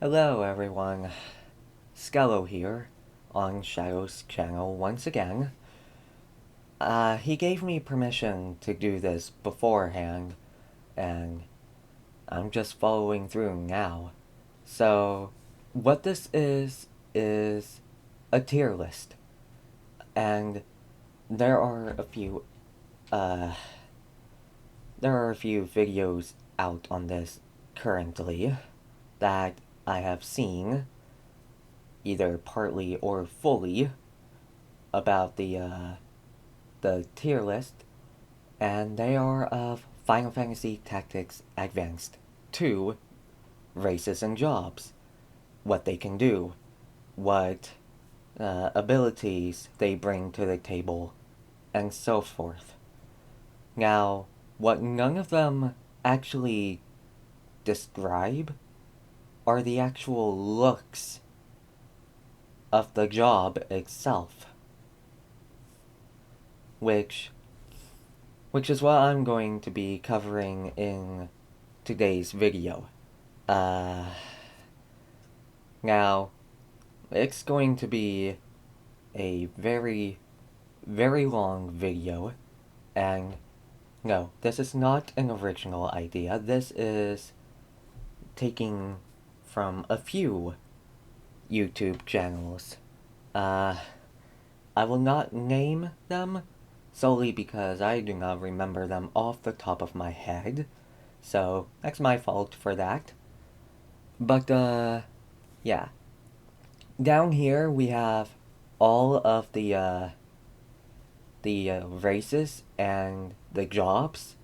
Hello everyone, Skello here, on Shadow's channel once again. He gave me permission to do this beforehand, and I'm just following through now. So, what this is a tier list. And there are a few, videos out on this currently that I have seen, either partly or fully, about the tier list, and they are of Final Fantasy Tactics Advanced 2 races and jobs, what they can do, what abilities they bring to the table, and so forth. Now, what none of them actually describe are the actual looks of the job itself, which is what I'm going to be covering in today's video. Now, it's going to be a very, very long video, and no, this is not an original idea. This is taking from a few YouTube channels. I will not name them solely because I do not remember them off the top of my head, so that's my fault for that. But, yeah. Down here we have all of the races and the jobs,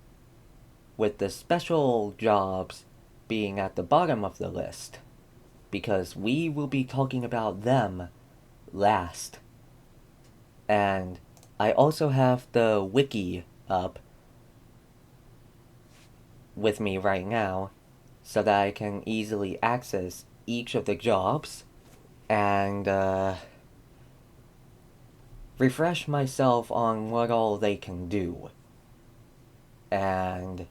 with the special jobs being at the bottom of the list, because we will be talking about them last. And I also have the wiki up with me right now, so that I can easily access each of the jobs and refresh myself on what all they can do. And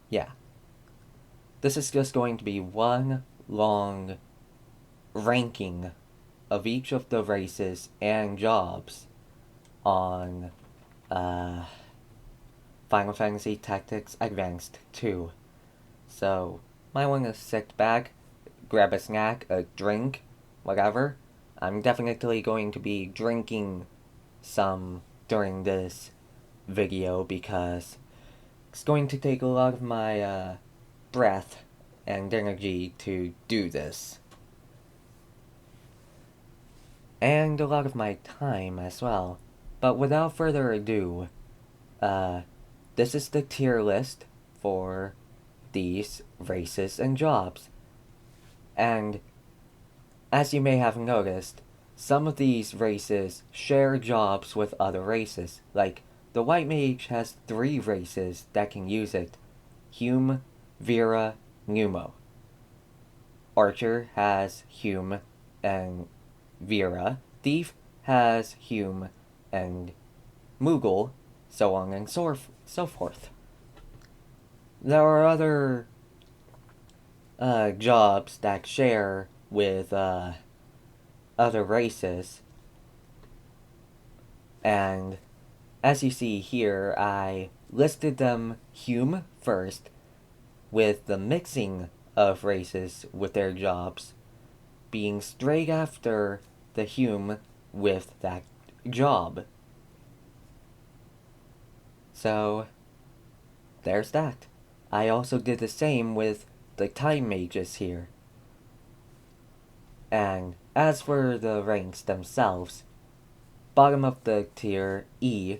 yeah, this is just going to be one long ranking of each of the races and jobs on Final Fantasy Tactics Advanced 2. So, might want to sit back, grab a snack, a drink, whatever. I'm definitely going to be drinking some during this video because it's going to take a lot of my breath and energy to do this. And a lot of my time as well. But without further ado, this is the tier list for these races and jobs. And as you may have noticed, some of these races share jobs with other races. Like, the White Mage has 3 races that can use it: Hume, Vera, Numo. Archer has Hume and Vera. Thief has Hume and Moogle, so on and so forth. There are other jobs that share with other races, and as you see here, I listed them Hume first, with the mixing of races with their jobs being straight after the Hume with that job. So, there's that. I also did the same with the Time Mages here. And as for the ranks themselves, bottom of the tier E,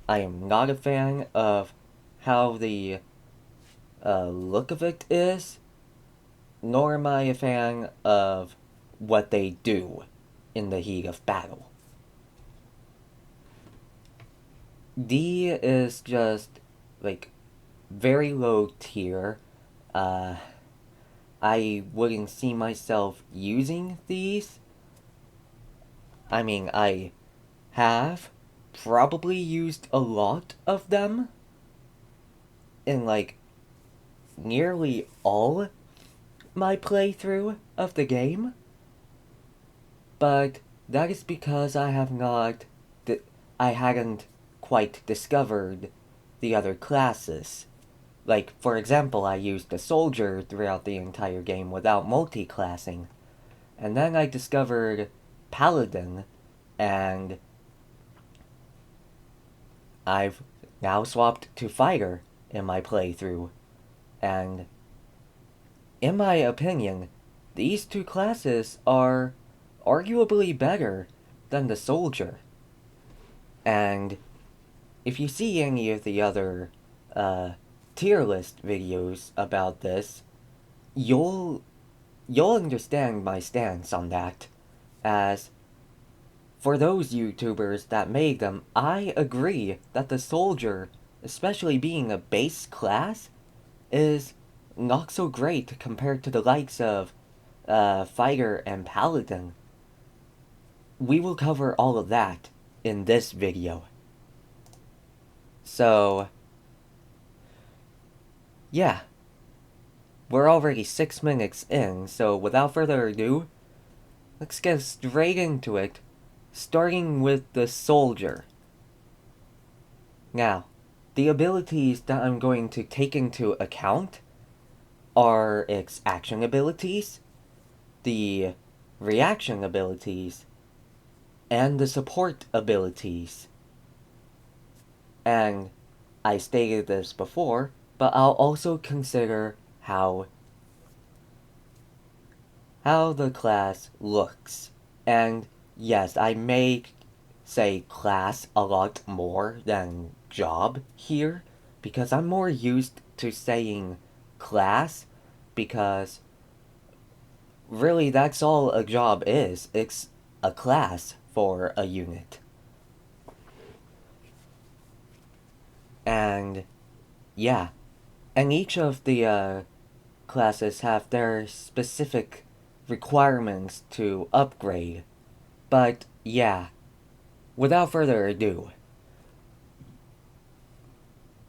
I am not a fan of how the look of it is, nor am I a fan of what they do in the heat of battle. D is just, like, very low tier. I wouldn't see myself using these. I mean, I have probably used a lot of them in, like, nearly all my playthrough of the game, but that is because I hadn't quite discovered the other classes. Like, for example, I used the soldier throughout the entire game without multi-classing. And then I discovered paladin, and I've now swapped to fighter in my playthrough. And in my opinion, these two classes are arguably better than the soldier. And if you see any of the other tier list videos about this, you'll understand my stance on that, as for those YouTubers that made them, I agree that the soldier, especially being a base class, is not so great compared to the likes of fighter and paladin. We will cover all of that in this video. So, yeah. We're already 6 minutes in, so without further ado, let's get straight into it, starting with the soldier. Now, the abilities that I'm going to take into account are its action abilities, the reaction abilities, and the support abilities. And I stated this before, but I'll also consider how the class looks. And yes, I may say class a lot more than job here, because I'm more used to saying class, because really that's all a job is. It's a class for a unit. And yeah, and each of the classes have their specific requirements to upgrade. But yeah, without further ado,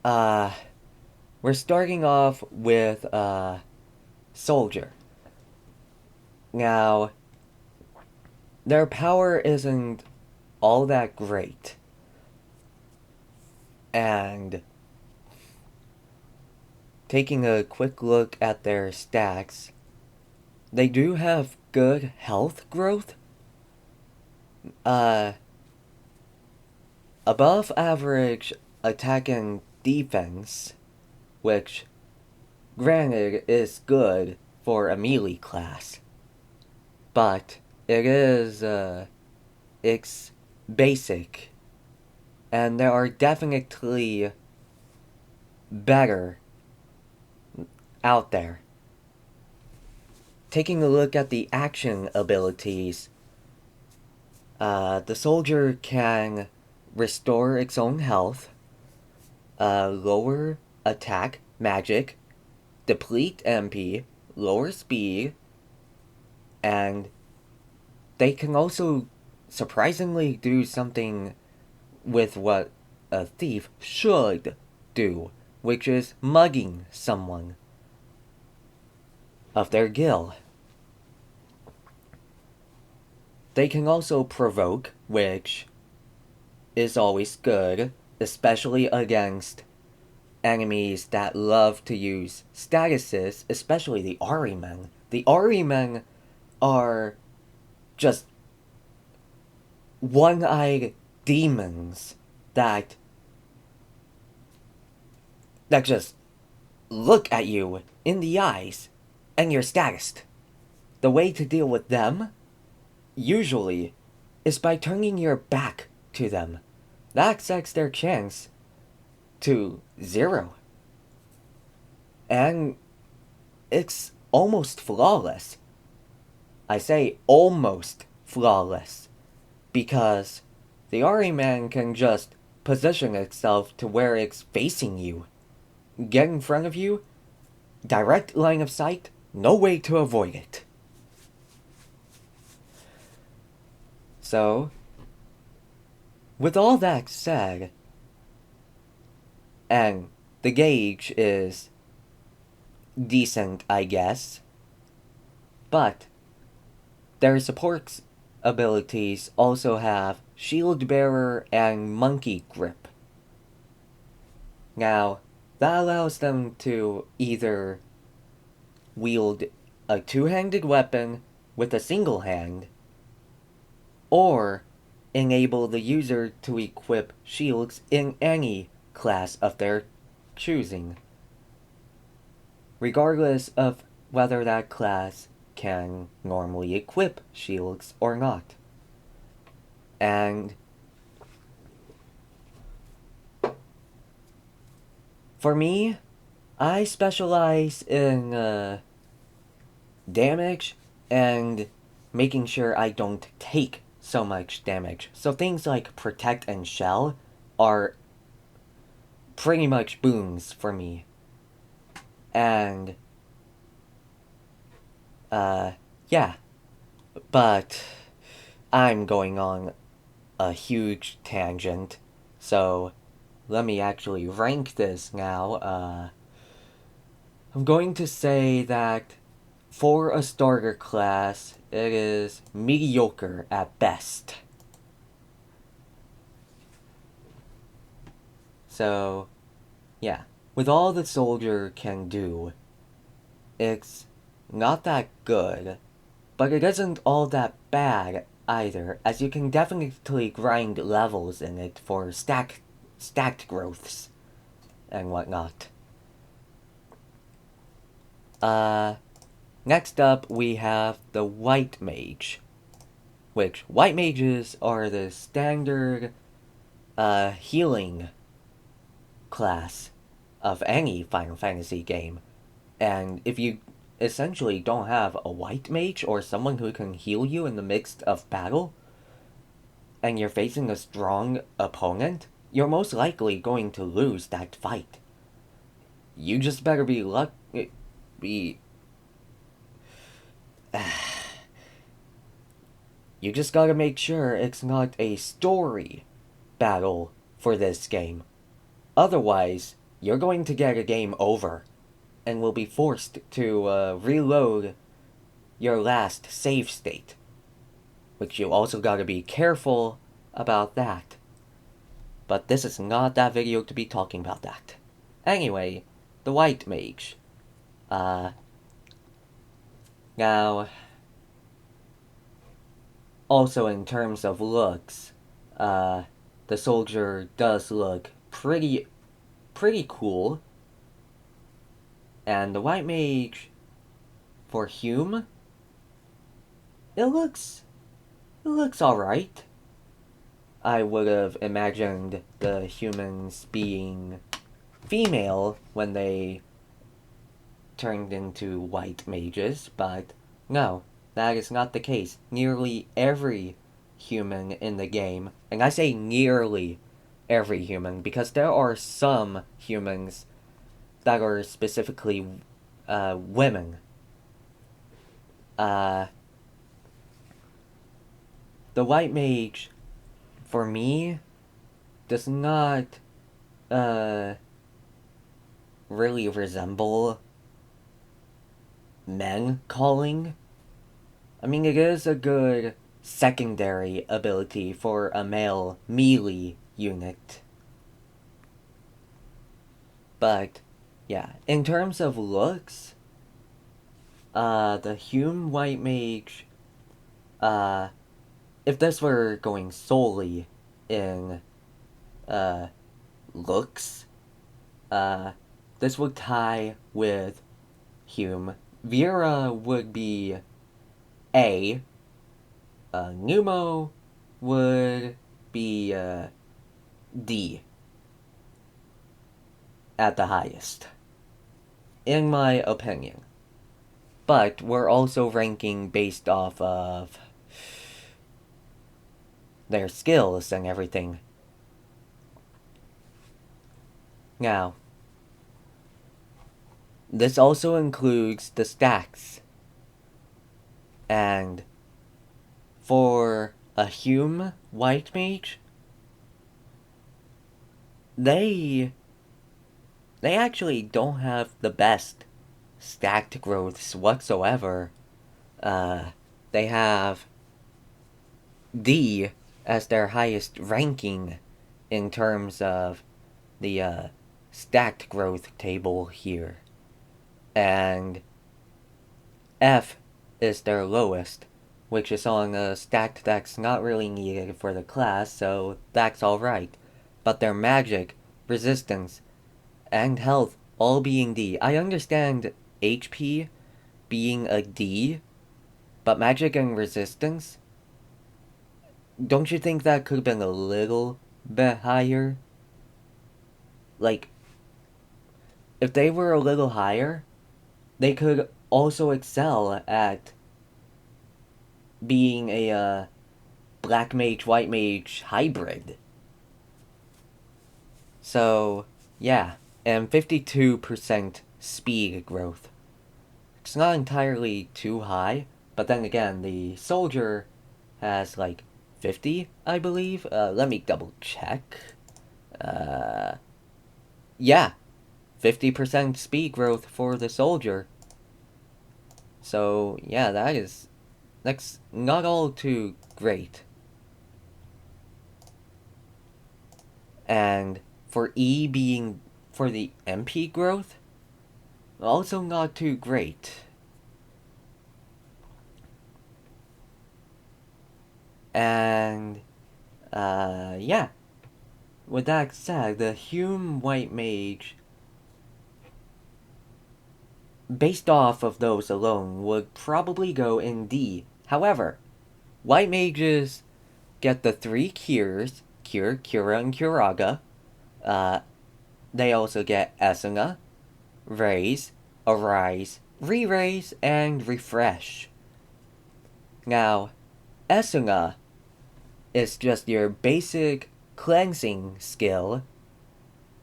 we're starting off with soldier. Now, their power isn't all that great, and taking a quick look at their stacks, they do have good health growth, above average attack and defense, which, granted, is good for a melee class, but it is, it's basic, and there are definitely better out there. Taking a look at the action abilities, the soldier can restore its own health, lower attack, magic, deplete MP, lower speed, and they can also surprisingly do something with what a thief should do, which is mugging someone of their gil. They can also provoke, which is always good, especially against enemies that love to use statuses, especially the Ahriman. The Ahriman are just one-eyed demons that just look at you in the eyes and you're statused. The way to deal with them, usually, is by turning your back to them. That sets their chance to 0. And it's almost flawless. I say almost flawless, because the Ahriman can just position itself to where it's facing you, get in front of you, direct line of sight, no way to avoid it. So, with all that said, and the gauge is decent, I guess, But their support abilities also have Shield Bearer and Monkey Grip. Now, that allows them to either wield a two-handed weapon with a single hand, or enable the user to equip shields in any class of their choosing, regardless of whether that class can normally equip shields or not. And for me, I specialize in damage and making sure I don't take so much damage. So things like Protect and Shell are pretty much boons for me. And, yeah. But I'm going on a huge tangent, so let me actually rank this now. I'm going to say that for a starter class, it is mediocre at best. So, yeah. With all the soldier can do, it's not that good, but it isn't all that bad either, as you can definitely grind levels in it for stacked growths and whatnot. Next up we have the White Mage, which White Mages are the standard healing class of any Final Fantasy game. And if you essentially don't have a White Mage or someone who can heal you in the midst of battle, and you're facing a strong opponent, you're most likely going to lose that fight. You just better be you just gotta make sure it's not a story battle for this game. Otherwise, you're going to get a game over and will be forced to reload your last save state. Which you also gotta be careful about that. But this is not that video to be talking about that. Anyway, the White Mage. Now, also in terms of looks, the soldier does look pretty cool. And the White Mage, for Hume, it looks alright. I would have imagined the humans being female when they turned into white mages, but no, that is not the case. Nearly every human in the game, and I say nearly every human because there are some humans that are specifically women. The White Mage, for me, does not really resemble men calling. I mean, it is a good secondary ability for a male melee unit. But, yeah, in terms of looks, the Hume White Mage, if this were going solely in, looks, this would tie with Hume. Vera would be A. Numo would be, D. At the highest. In my opinion. But we're also ranking based off of their skills and everything. Now, this also includes the stacks. And for a Hume White Mage, they actually don't have the best stacked growths whatsoever. They have D as their highest ranking in terms of the stacked growth table here. And F is their lowest, which is on a stacked that's not really needed for the class, so that's alright. But their magic, resistance, and health all being D. I understand HP being a D, but magic and resistance? Don't you think that could have been a little bit higher? Like, if they were a little higher, they could also excel at being a black mage, white mage hybrid. So, yeah, and 52% speed growth. It's not entirely too high, but then again, the soldier has like 50, I believe. Let me double check. Yeah, 50% speed growth for the soldier. So, yeah, that's not all too great. And for E being for the MP growth, also not too great. And, yeah. With that said, the Hume White Mage, based off of those alone, would probably go in D. However, White Mages get the 3 cures, Cure, Cura, and Curaga. They also get Esuna, Raise, Arise, Re-Raise, and Refresh. Now, Esuna is just your basic cleansing skill,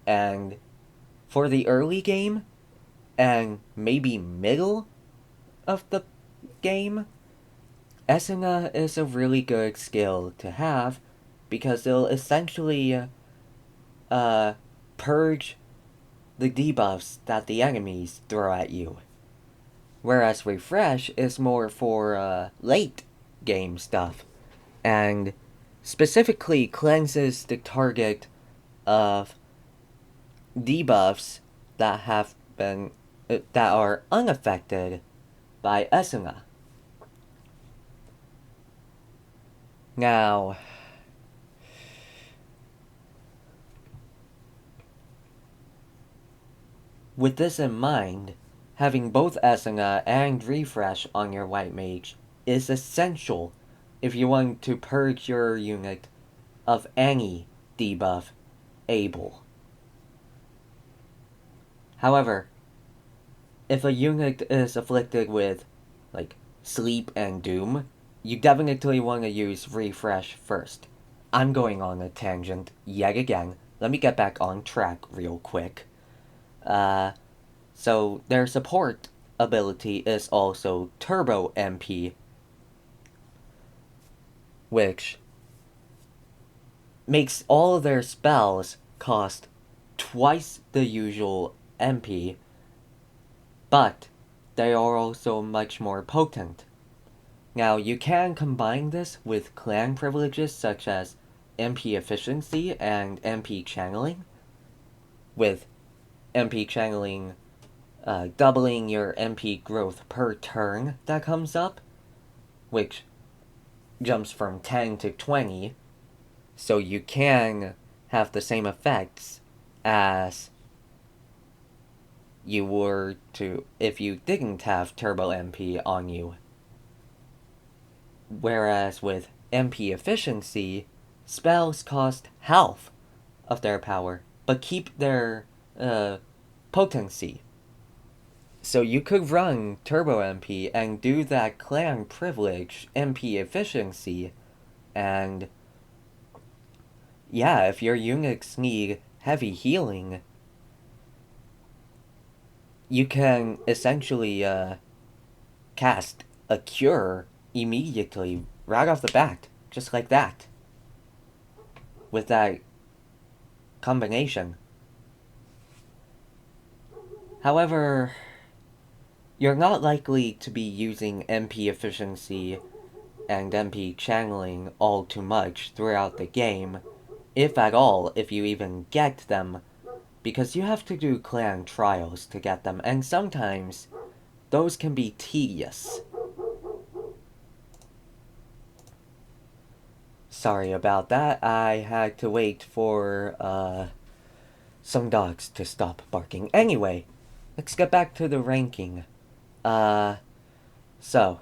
and for the early game, and maybe middle of the game, Esuna is a really good skill to have because it'll essentially purge the debuffs that the enemies throw at you. Whereas Refresh is more for late game stuff, and specifically cleanses the target of debuffs that have been that are unaffected by Esuna. Now, with this in mind, having both Esuna and Refresh on your White Mage is essential if you want to purge your unit of any debuff able. However, if a unit is afflicted with, like, Sleep and Doom, you definitely want to use Refresh first. I'm going on a tangent yet again. Let me get back on track real quick. So their support ability is also Turbo MP, which makes all of their spells cost twice the usual MP, but they are also much more potent. Now, you can combine this with clan privileges such as MP efficiency and MP channeling, with MP channeling doubling your MP growth per turn that comes up, which jumps from 10 to 20, so you can have the same effects as you were to if you didn't have Turbo MP on you. Whereas with MP efficiency, spells cost half of their power, but keep their potency. So you could run Turbo MP and do that clan privilege MP efficiency, and yeah, if your units need heavy healing, you can essentially cast a cure immediately, right off the bat, just like that, with that combination. However, you're not likely to be using MP efficiency and MP channeling all too much throughout the game, if at all, if you even get them, because you have to do clan trials to get them, and sometimes those can be tedious. Sorry about that, I had to wait for, some dogs to stop barking. Anyway, let's get back to the ranking. So,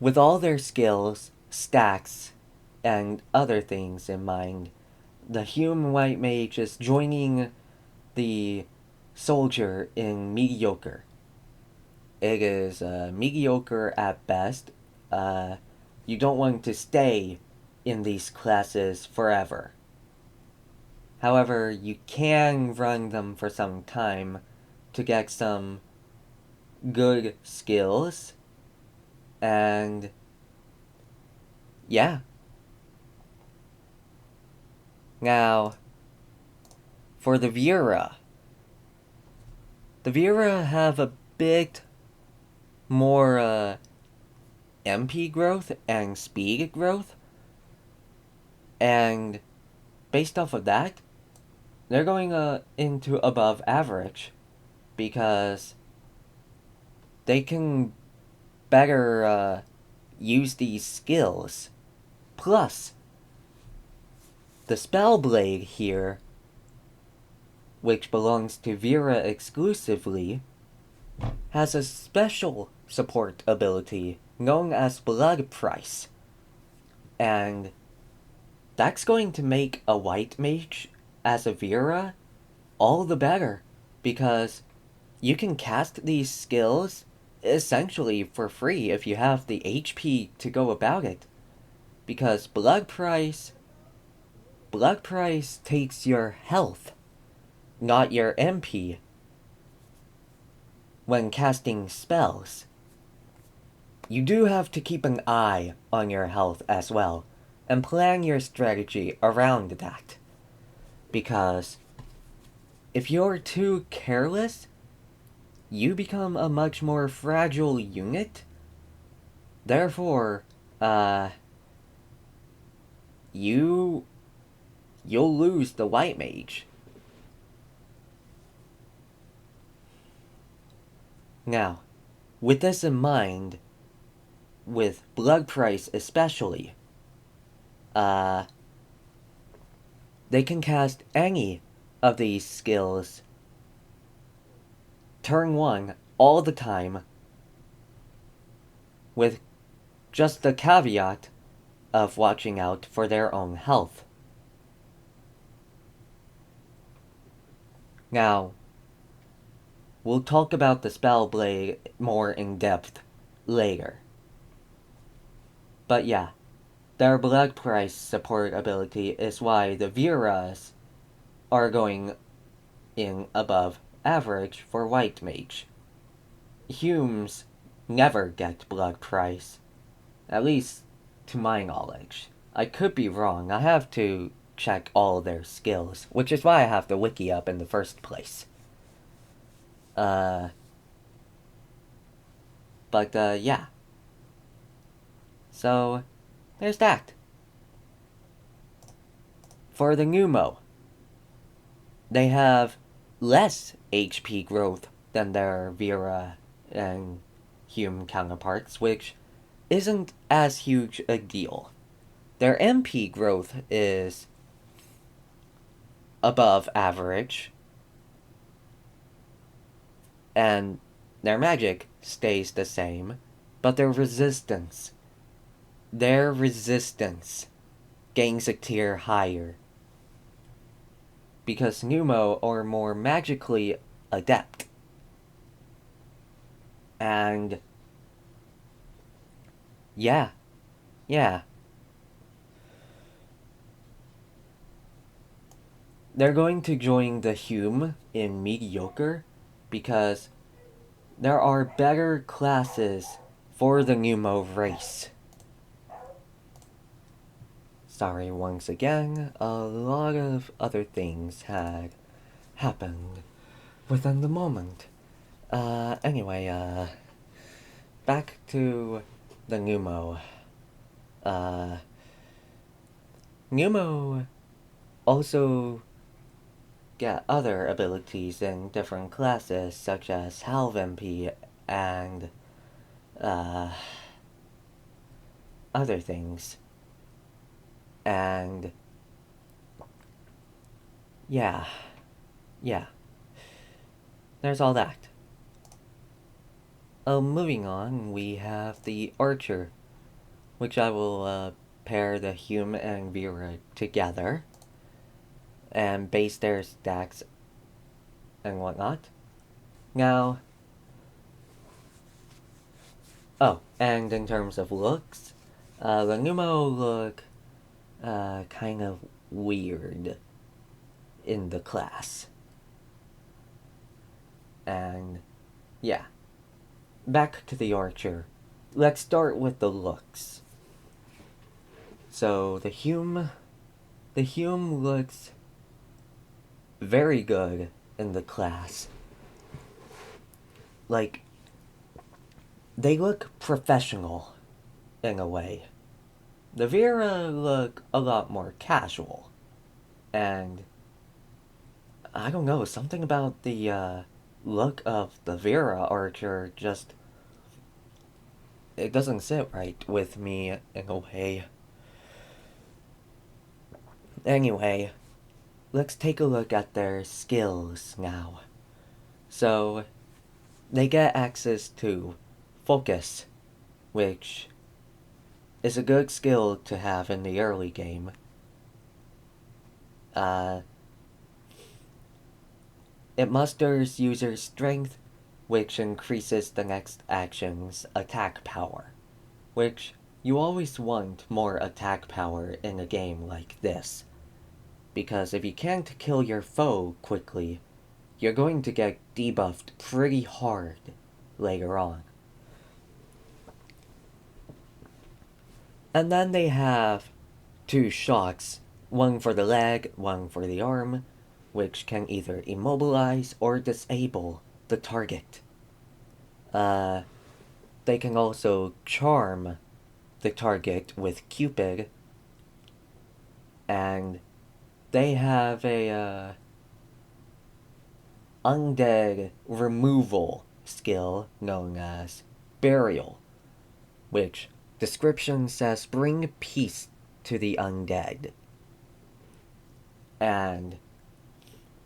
with all their skills, stacks, and other things in mind, the Hume White Mage is joining the soldier in mediocre. It is mediocre at best. You don't want to stay in these classes forever. However, you can run them for some time to get some good skills, and yeah. Now, for the Vera have a bit more MP growth and speed growth, and based off of that, they're going into above average because they can better use these skills. Plus, the Spellblade here, which belongs to Vera exclusively, has a special support ability known as Blood Price. And that's going to make a White Mage as a Vera all the better, because you can cast these skills essentially for free if you have the HP to go about it. Because Blood Price takes your health, not your MP, when casting spells. You do have to keep an eye on your health as well, and plan your strategy around that. Because if you're too careless, you become a much more fragile unit. Therefore, you'll lose the White Mage. Now, with this in mind, with Blood Price especially, they can cast any of these skills turn 1 all the time, with just the caveat of watching out for their own health. Now, we'll talk about the Spellblade more in depth later. But yeah, their Blood Price support ability is why the Veras are going in above average for White Mage. Humes never get Blood Price, at least to my knowledge. I could be wrong, I have to check all their skills, which is why I have the wiki up in the first place. But yeah. So, there's that. For the Numo, they have less HP growth than their Vera and Hume counterparts, which isn't as huge a deal. Their MP growth is above average, and their magic stays the same, but their resistance gains a tier higher, because Numo are more magically adept. And yeah. They're going to join the Hume in mediocre because there are better classes for the Numo race. Sorry once again, a lot of other things had happened within the moment. Anyway, back to the Numo. Numo also get other abilities in different classes, such as Halve MP and other things. And yeah, there's all that. Moving on, we have the Archer, which I will pair the Hume and Vera together and base their stacks and whatnot. Now, and in terms of looks, the Numo look kind of weird in the class. And yeah, back to the Archer. Let's start with the looks. So the Hume looks very good in the class. Like, they look professional in a way. The Vera look a lot more casual. And I don't know, something about the look of the Vera Archer just, it doesn't sit right with me in a way. Anyway, let's take a look at their skills now. So, they get access to Focus, which is a good skill to have in the early game. It musters user strength, which increases the next action's attack power, which you always want more attack power in a game like this, because if you can't kill your foe quickly, you're going to get debuffed pretty hard later on. And then they have 2 shocks, one for the leg, one for the arm, which can either immobilize or disable the target. They can also charm the target with Cupid, and they have a undead removal skill known as Burial, which description says bring peace to the undead. And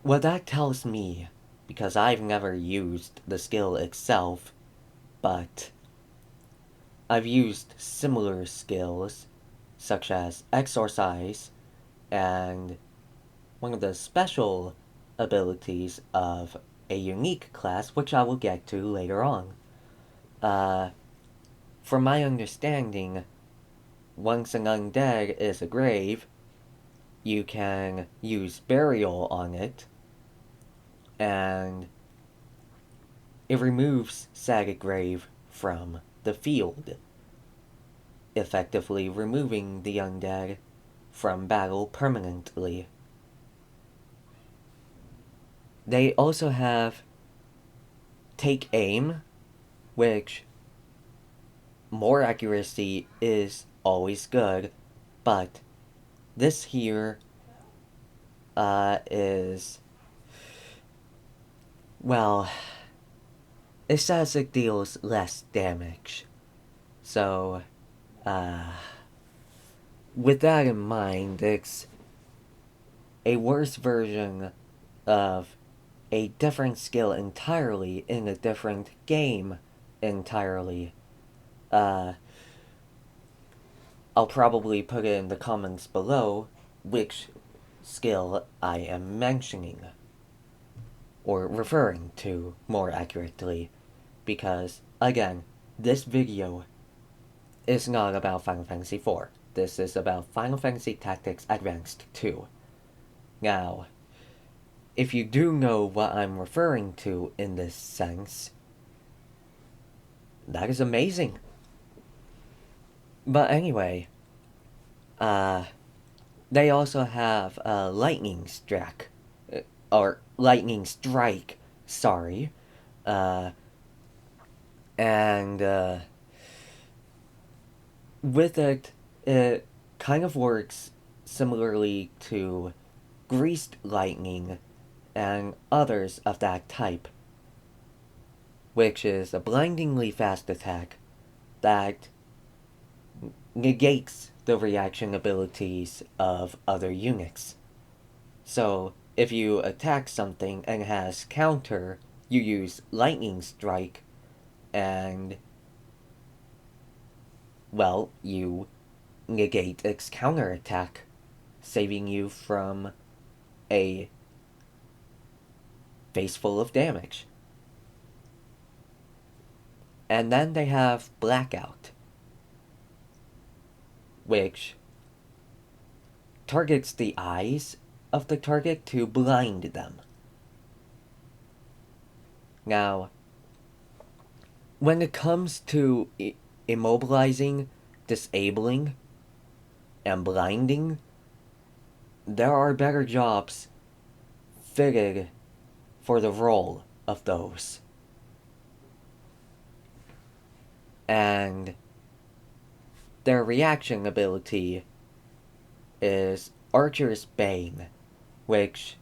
what that tells me, because I've never used the skill itself, but I've used similar skills, such as Exorcise, and one of the special abilities of a unique class, which I will get to later on. From my understanding, once an undead is a grave, you can use Burial on it, and it removes Sagged Grave from the field, effectively removing the undead from battle permanently. They also have Take Aim, which more accuracy is always good, but this here is, well, it says it deals less damage. So, with that in mind, it's a worse version of a different skill entirely in a different game entirely. I'll probably put it in the comments below which skill I am mentioning, or referring to more accurately, because, again, this video is not about Final Fantasy IV. This is about Final Fantasy Tactics Advanced 2. Now, if you do know what I'm referring to in this sense, that is amazing. But anyway, they also have Lightning Strike, sorry. And with it, it kind of works similarly to greased lightning and others of that type, which is a blindingly fast attack that negates the reaction abilities of other units. So, if you attack something and it has counter, you use lightning strike, and, well, you negate its counterattack, saving you from a face full of damage. And then they have Blackout, which targets the eyes of the target to blind them. Now, when it comes to immobilizing, disabling, and blinding, there are better jobs fitted for the role of those. And their reaction ability is Archer's Bane, which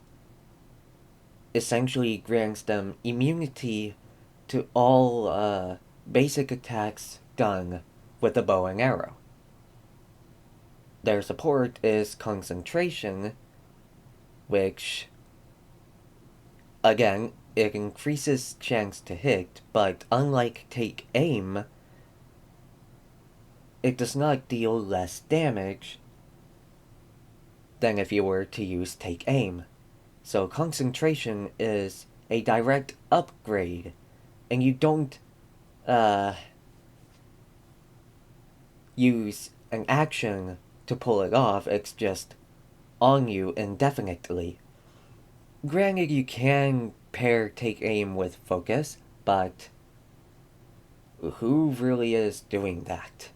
essentially grants them immunity to all basic attacks done with a bow and arrow. Their support is Concentration, which, again, it increases chance to hit, but unlike Take Aim, it does not deal less damage than if you were to use Take Aim. So Concentration is a direct upgrade, and you don't use an action to pull it off, it's just on you indefinitely. Granted, you can pair Take Aim with Focus, but who really is doing that?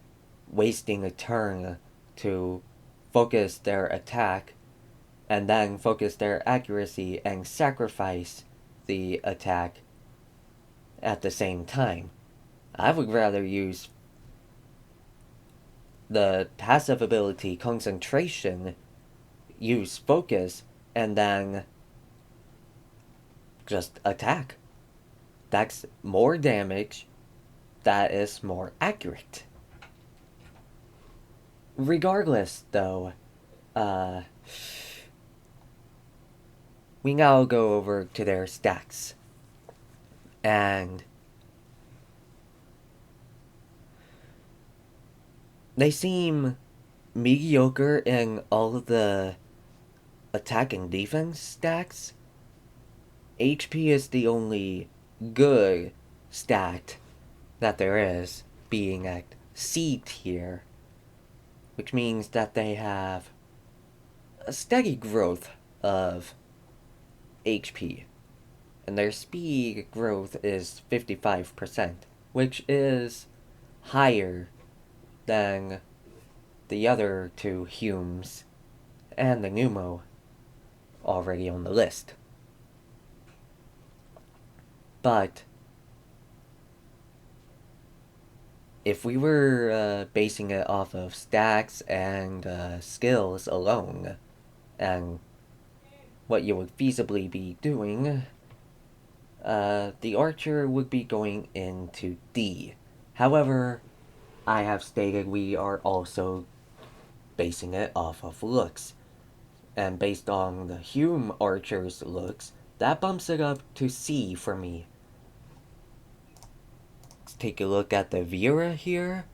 Wasting a turn to focus their attack and then focus their accuracy and sacrifice the attack at the same time. I would rather use the passive ability Concentration, use Focus, and then just attack. That's more damage, that is more accurate. Regardless, though, we now go over to their stats. And they seem mediocre in all of the attack and defense stacks. HP is the only good stat that there is, being at C tier, which means that they have a steady growth of HP, and their speed growth is 55%, which is higher than the other two Humes and the Numo already on the list. But if we were basing it off of stacks and skills alone, and what you would feasibly be doing, the Archer would be going into D. However, I have stated we are also basing it off of looks. And based on the Hume Archer's looks, that bumps it up to C for me. Let's take a look at the Vera here.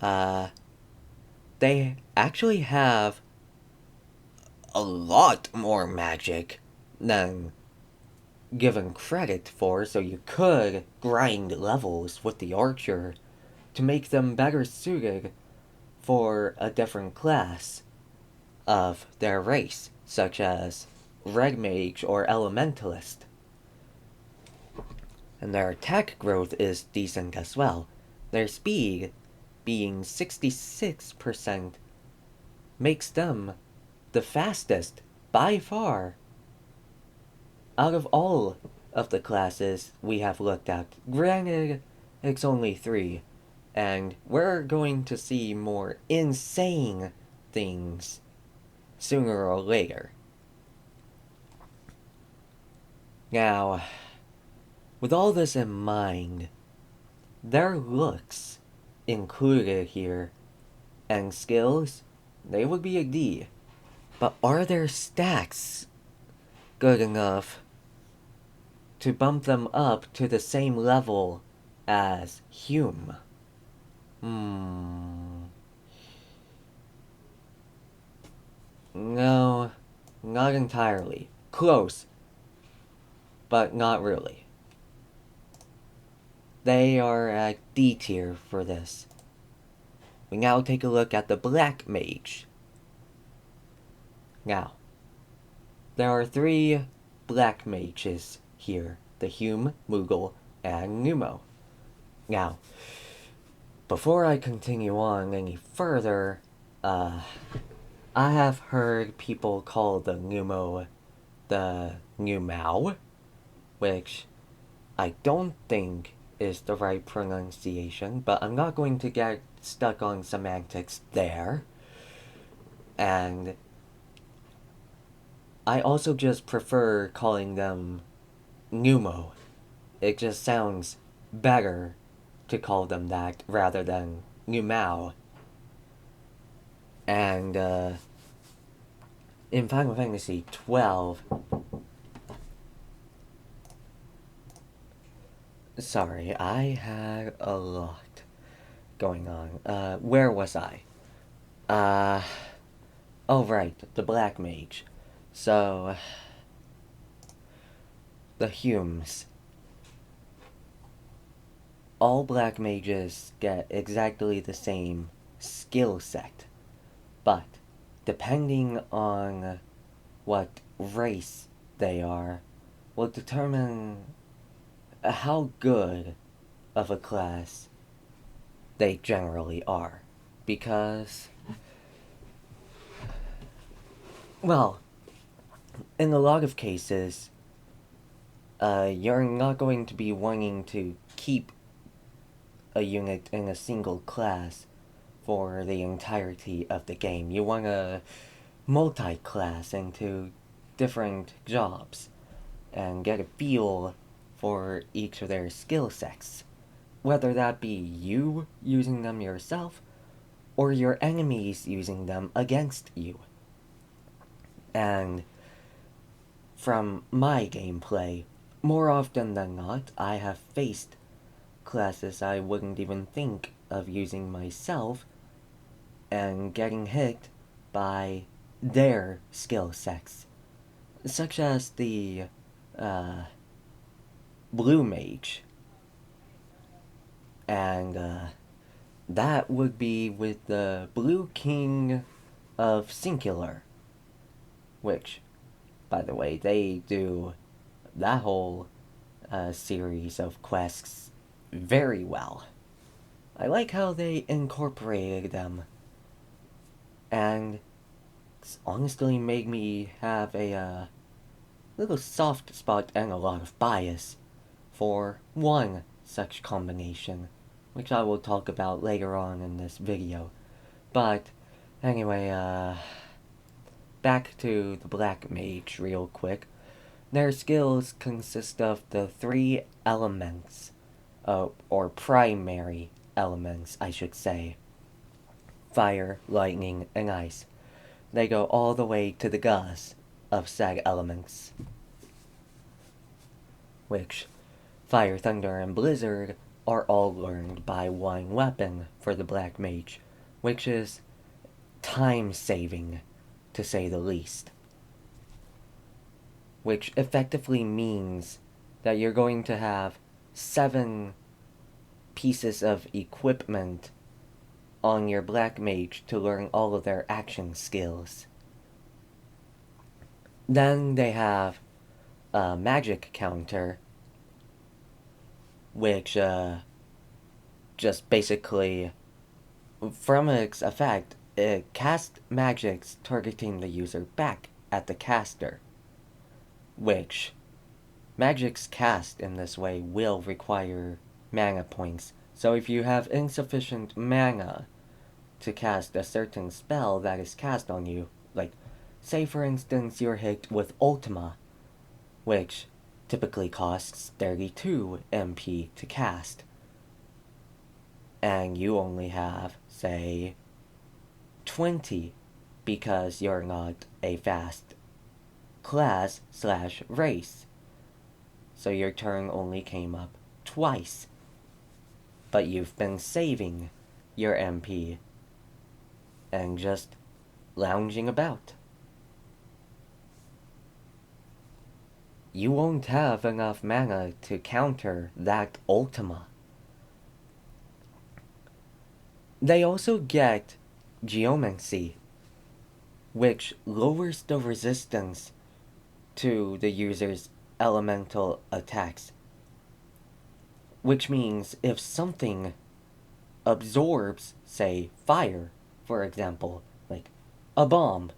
They actually have a lot more magic than given credit for, so you could grind levels with the Archer to make them better suited for a different class of their race, such as Red Mage or Elementalist. And their attack growth is decent as well. Their speed, being 66%, makes them the fastest, by far, out of all of the classes we have looked at. Granted, it's only 3. And we're going to see more insane things sooner or later. Now, with all this in mind, their looks included here, and skills, they would be a D. But are their stats good enough to bump them up to the same level as Hume? No, not entirely. Close, but not really. They are at D tier for this. We now take a look at the Black Mage. Now, there are 3 Black Mages here. The Hume, Moogle, and Numo. Now, before I continue on any further, I have heard people call the Numo the Numao, which I don't think is the right pronunciation, but I'm not going to get stuck on semantics there. And I also just prefer calling them Numo. It just sounds better to call them that rather than Numao. And in Final Fantasy XII, sorry, I had a lot going on. Where was I? Oh right, the Black Mage. So, the Humes. All Black Mages get exactly the same skill set, but depending on what race they are, will determine how good of a class they generally are. Because, well, in a lot of cases, you're not going to be wanting to keep a unit in a single class for the entirety of the game. You want to multi-class into different jobs and get a feel for each of their skill sets, whether that be you using them yourself or your enemies using them against you. And from my gameplay, more often than not, I have faced classes I wouldn't even think of using myself and getting hit by their skill sets, such as the Blue Mage. And that would be with the Blue King of Singular, which, by the way, they do that whole series of quests very well. I like how they incorporated them, and it's honestly made me have a little soft spot and a lot of bias for one such combination, which I will talk about later on in this video. But anyway, back to the Black Mage real quick. Their skills consist of the 3 elements, or primary elements, I should say. Fire, lightning, and ice. They go all the way to the gods of said elements, which fire, thunder, and blizzard are all learned by one weapon for the Black Mage, which is time-saving, to say the least. Which effectively means that you're going to have 7 pieces of equipment on your Black Mage to learn all of their action skills. Then they have a magic counter, which just basically, from its effect, it casts magics targeting the user back at the caster, which magics cast in this way will require mana points. So if you have insufficient mana to cast a certain spell that is cast on you, like, say for instance you're hit with Ultima, which typically costs 32 MP to cast, and you only have, say, 20 because you're not a fast class/race. So your turn only came up twice. But you've been saving your MP and just lounging about. You won't have enough mana to counter that Ultima. They also get Geomancy, which lowers the resistance to the user's elemental attacks. Which means if something absorbs, say, fire, for example, like a bomb,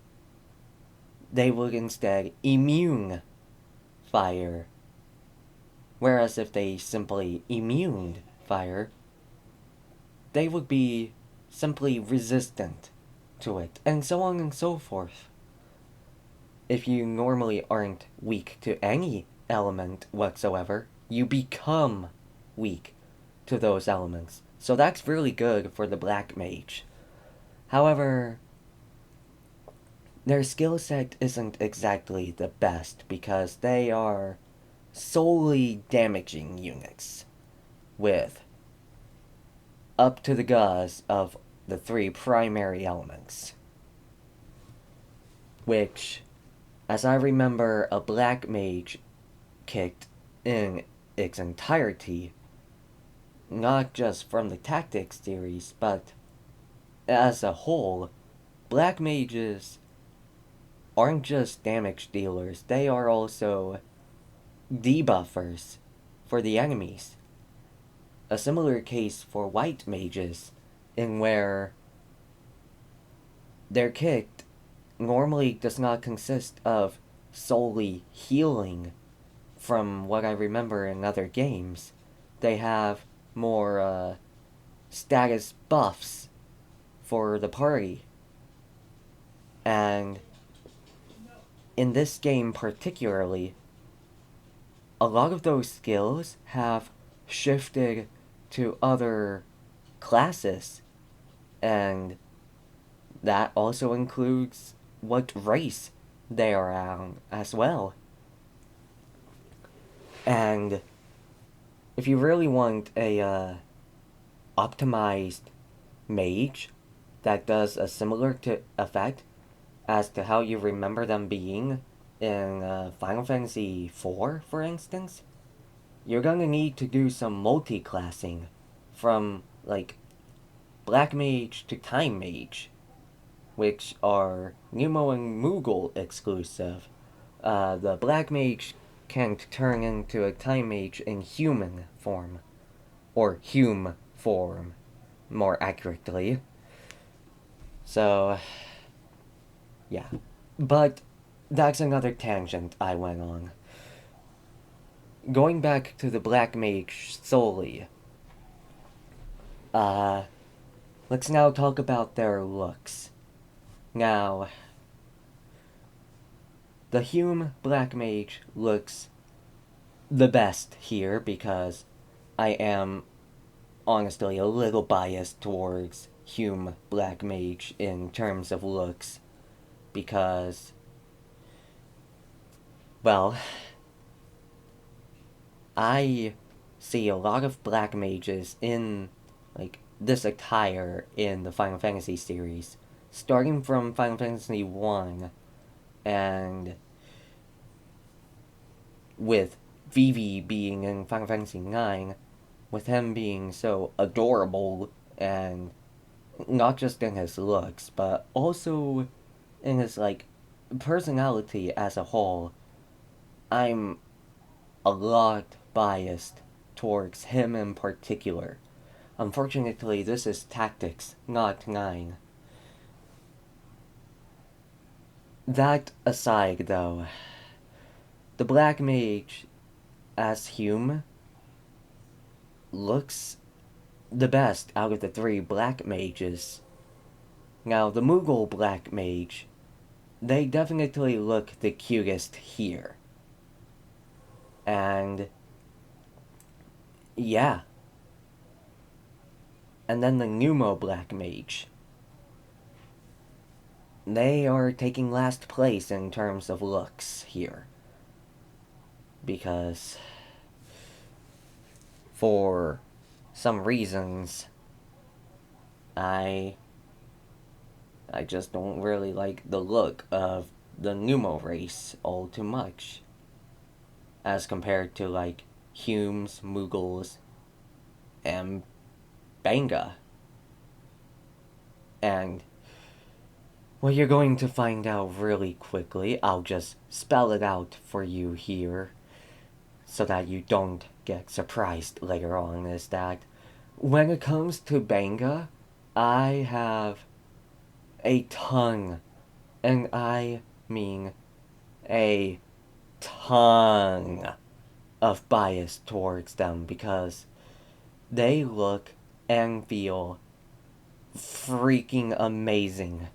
they will instead immune fire. Whereas if they simply immuned fire, they would be simply resistant to it, and so on and so forth. If you normally aren't weak to any element whatsoever, you become weak to those elements. So that's really good for the Black Mage. However, their skill set isn't exactly the best because they are solely damaging units with up to the gauze of the 3 primary elements. Which, as I remember, a Black Mage kicked in its entirety, not just from the Tactics series, but as a whole, Black Mages aren't just damage dealers, they are also debuffers for the enemies. A similar case for White Mages, in where their kit normally does not consist of solely healing. From what I remember in other games, they have more status buffs for the party. And in this game particularly, a lot of those skills have shifted to other classes, and that also includes what race they are on as well. And if you really want a optimized mage that does a similar effect as to how you remember them being in Final Fantasy IV, for instance, you're gonna need to do some multi-classing from, like, Black Mage to Time Mage, which are Nemo and Moogle exclusive. The Black Mage can turn into a Time Mage in human form, or Hume form, more accurately. So, yeah. But that's another tangent I went on. Going back to the Black Mage solely, let's now talk about their looks. Now, the Hume Black Mage looks the best here because I am honestly a little biased towards Hume Black Mage in terms of looks because, well, I see a lot of Black Mages in, like, this attire in the Final Fantasy series, starting from Final Fantasy 1, and with Vivi being in Final Fantasy 9, with him being so adorable, and not just in his looks, but also in his, like, personality as a whole. I'm a lot biased towards him in particular. Unfortunately, this is Tactics, not 9. That aside, though, the Black Mage as Hume looks the best out of the 3 black mages. Now, the Moogle black mage, they definitely look the cutest here. And yeah. And then the Pneumo black mage. They are taking last place in terms of looks here. Because for some reasons, I just don't really like the look of the Pneumo race all too much. As compared to, like, Humes, Moogles, and Banga. And, well, you're going to find out really quickly. I'll just spell it out for you here, so that you don't get surprised later on, is that when it comes to Banga, I have a ton, and I mean a ton of bias towards them, because they look and feel freaking amazing.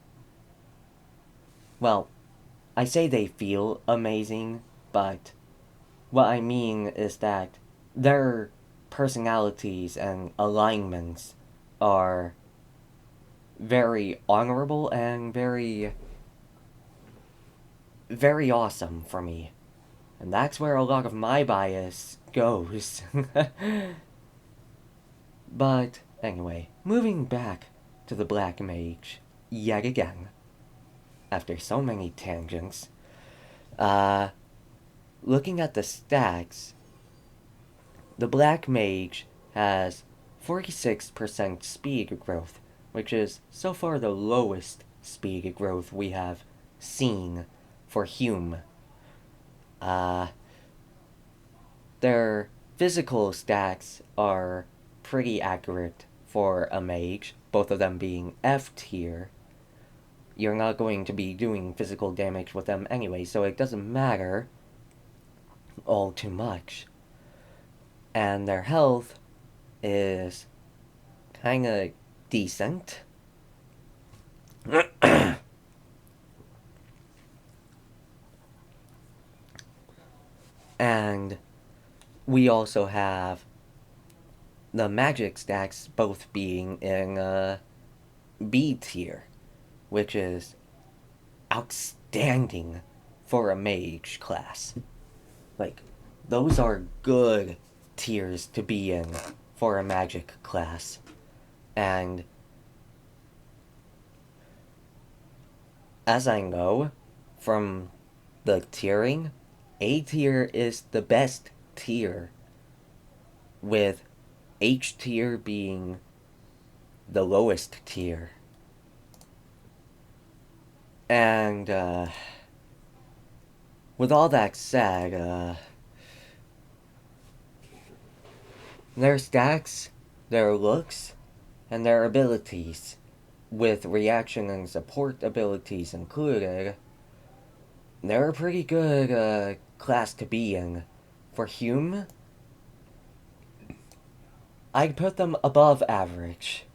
Well, I say they feel amazing, but what I mean is that their personalities and alignments are very honorable and very, very awesome for me. And that's where a lot of my bias goes. But anyway, moving back to the Black Mage yet again, after so many tangents, looking at the stats, the Black Mage has 46% speed growth, which is so far the lowest speed growth we have seen for Hume. Their physical stats are pretty accurate for a mage, both of them being F tier. You're not going to be doing physical damage with them anyway, so it doesn't matter all too much. And their health is kinda decent. And we also have the magic stacks both being in B tier, which is outstanding for a mage class. Like, those are good tiers to be in for a magic class. And as I know from the tiering, A tier is the best tier, with H tier being the lowest tier. And with all that said, their stacks, their looks, and their abilities, with reaction and support abilities included, they're a pretty good class to be in. For Hume, I'd put them above average,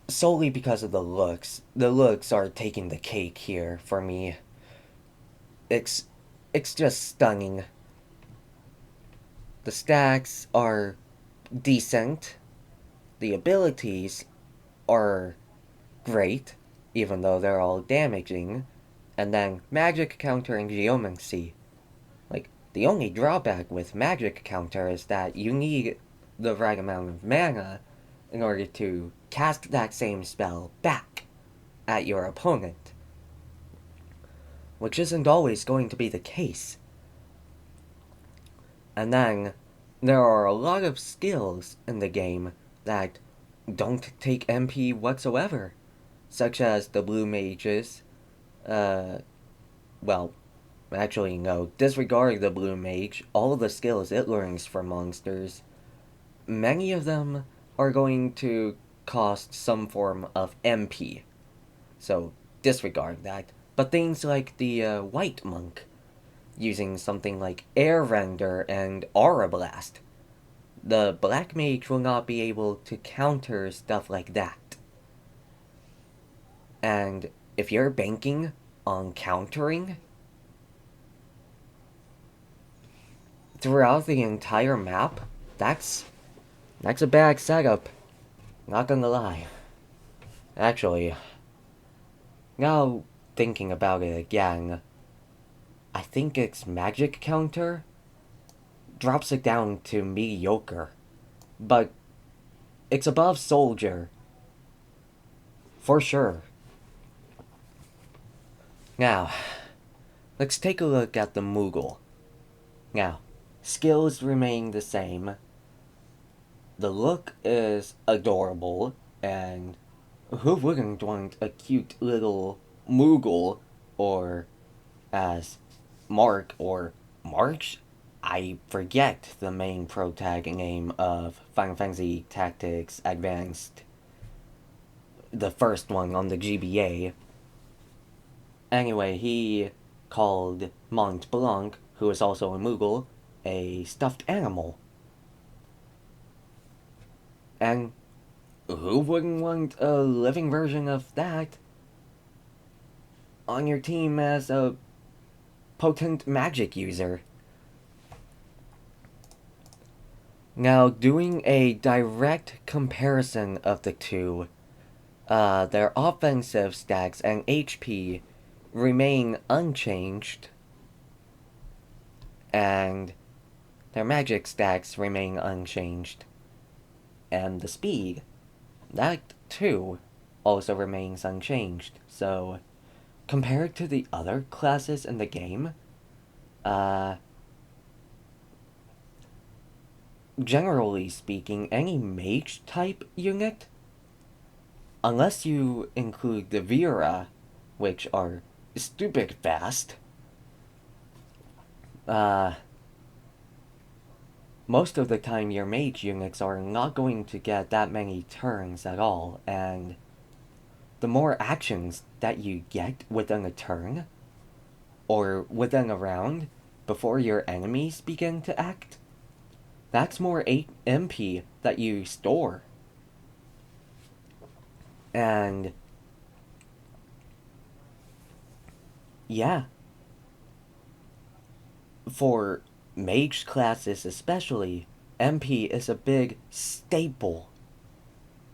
solely because of the looks. The looks are taking the cake here for me. It's just stunning. The stacks are decent. The abilities are great, even though they're all damaging. And then magic counter and geomancy. Like, the only drawback with magic counter is that you need the right amount of mana in order to cast that same spell back at your opponent, which isn't always going to be the case. And then there are a lot of skills in the game that don't take MP whatsoever, such as the blue mages. Well, actually no, disregard the blue mage. All of the skills it learns from monsters, many of them are going to cost some form of MP, so disregard that. But things like the white monk, using something like Air Render and Aura Blast, the black mage will not be able to counter stuff like that. And if you're banking on countering throughout the entire map, that's a bad setup. Not gonna lie. Actually, now thinking about it again, I think its magic counter drops it down to mediocre. But it's above soldier. For sure. Now, let's take a look at the Moogle. Now, skills remain the same. The look is adorable, and who wouldn't want a cute little Moogle, or as Mark or March? I forget the main protag name of Final Fantasy Tactics Advanced, the first one on the GBA. Anyway, he called Mont Blanc, who is also a Moogle, a stuffed animal. And who wouldn't want a living version of that on your team as a potent magic user? Now, doing a direct comparison of the two, their offensive stats and HP remain unchanged, and their magic stats remain unchanged. And the speed, that too also remains unchanged. So, compared to the other classes in the game, generally speaking, any mage type unit, unless you include the Vera, which are stupid fast, most of the time your mage units are not going to get that many turns at all, and the more actions that you get within a turn, or within a round, before your enemies begin to act, that's more MP that you store. And yeah, for mage classes especially, MP is a big staple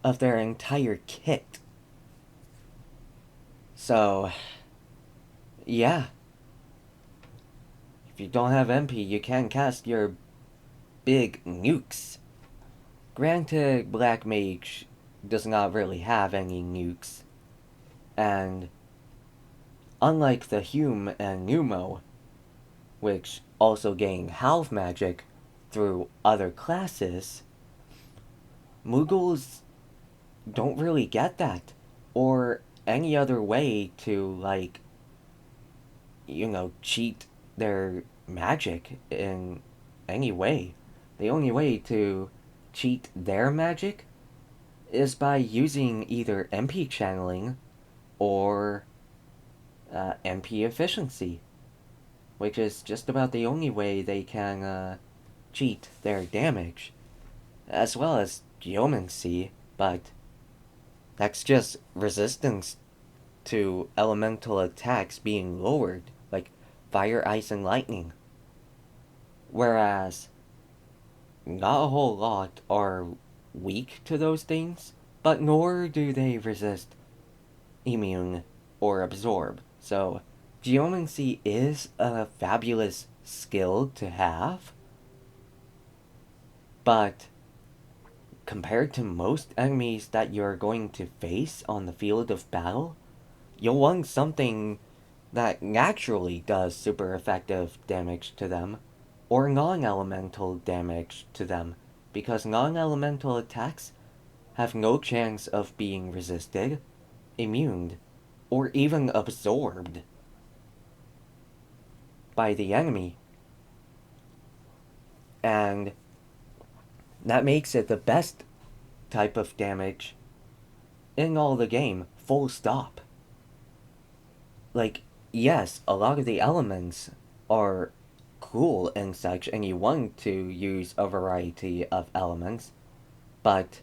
of their entire kit. So, yeah. If you don't have MP, you can't cast your big nukes. Granted, Black Mage does not really have any nukes. And unlike the Hume and Numo, which also gain half magic through other classes, Moogles don't really get that, or any other way to, like, cheat their magic in any way. The only way to cheat their magic is by using either MP channeling or MP efficiency, which is just about the only way they can cheat their damage, as well as geomancy, but that's just resistance to elemental attacks being lowered, like fire, ice, and lightning. Whereas, not a whole lot are weak to those things, but nor do they resist immune or absorb. So, geomancy is a fabulous skill to have, but compared to most enemies that you're going to face on the field of battle, you'll want something that naturally does super effective damage to them, or non-elemental damage to them, because non-elemental attacks have no chance of being resisted, immuned, or even absorbed by the enemy. And that makes it the best type of damage in all the game, full stop. Like, yes, a lot of the elements are cool and such, and you want to use a variety of elements, but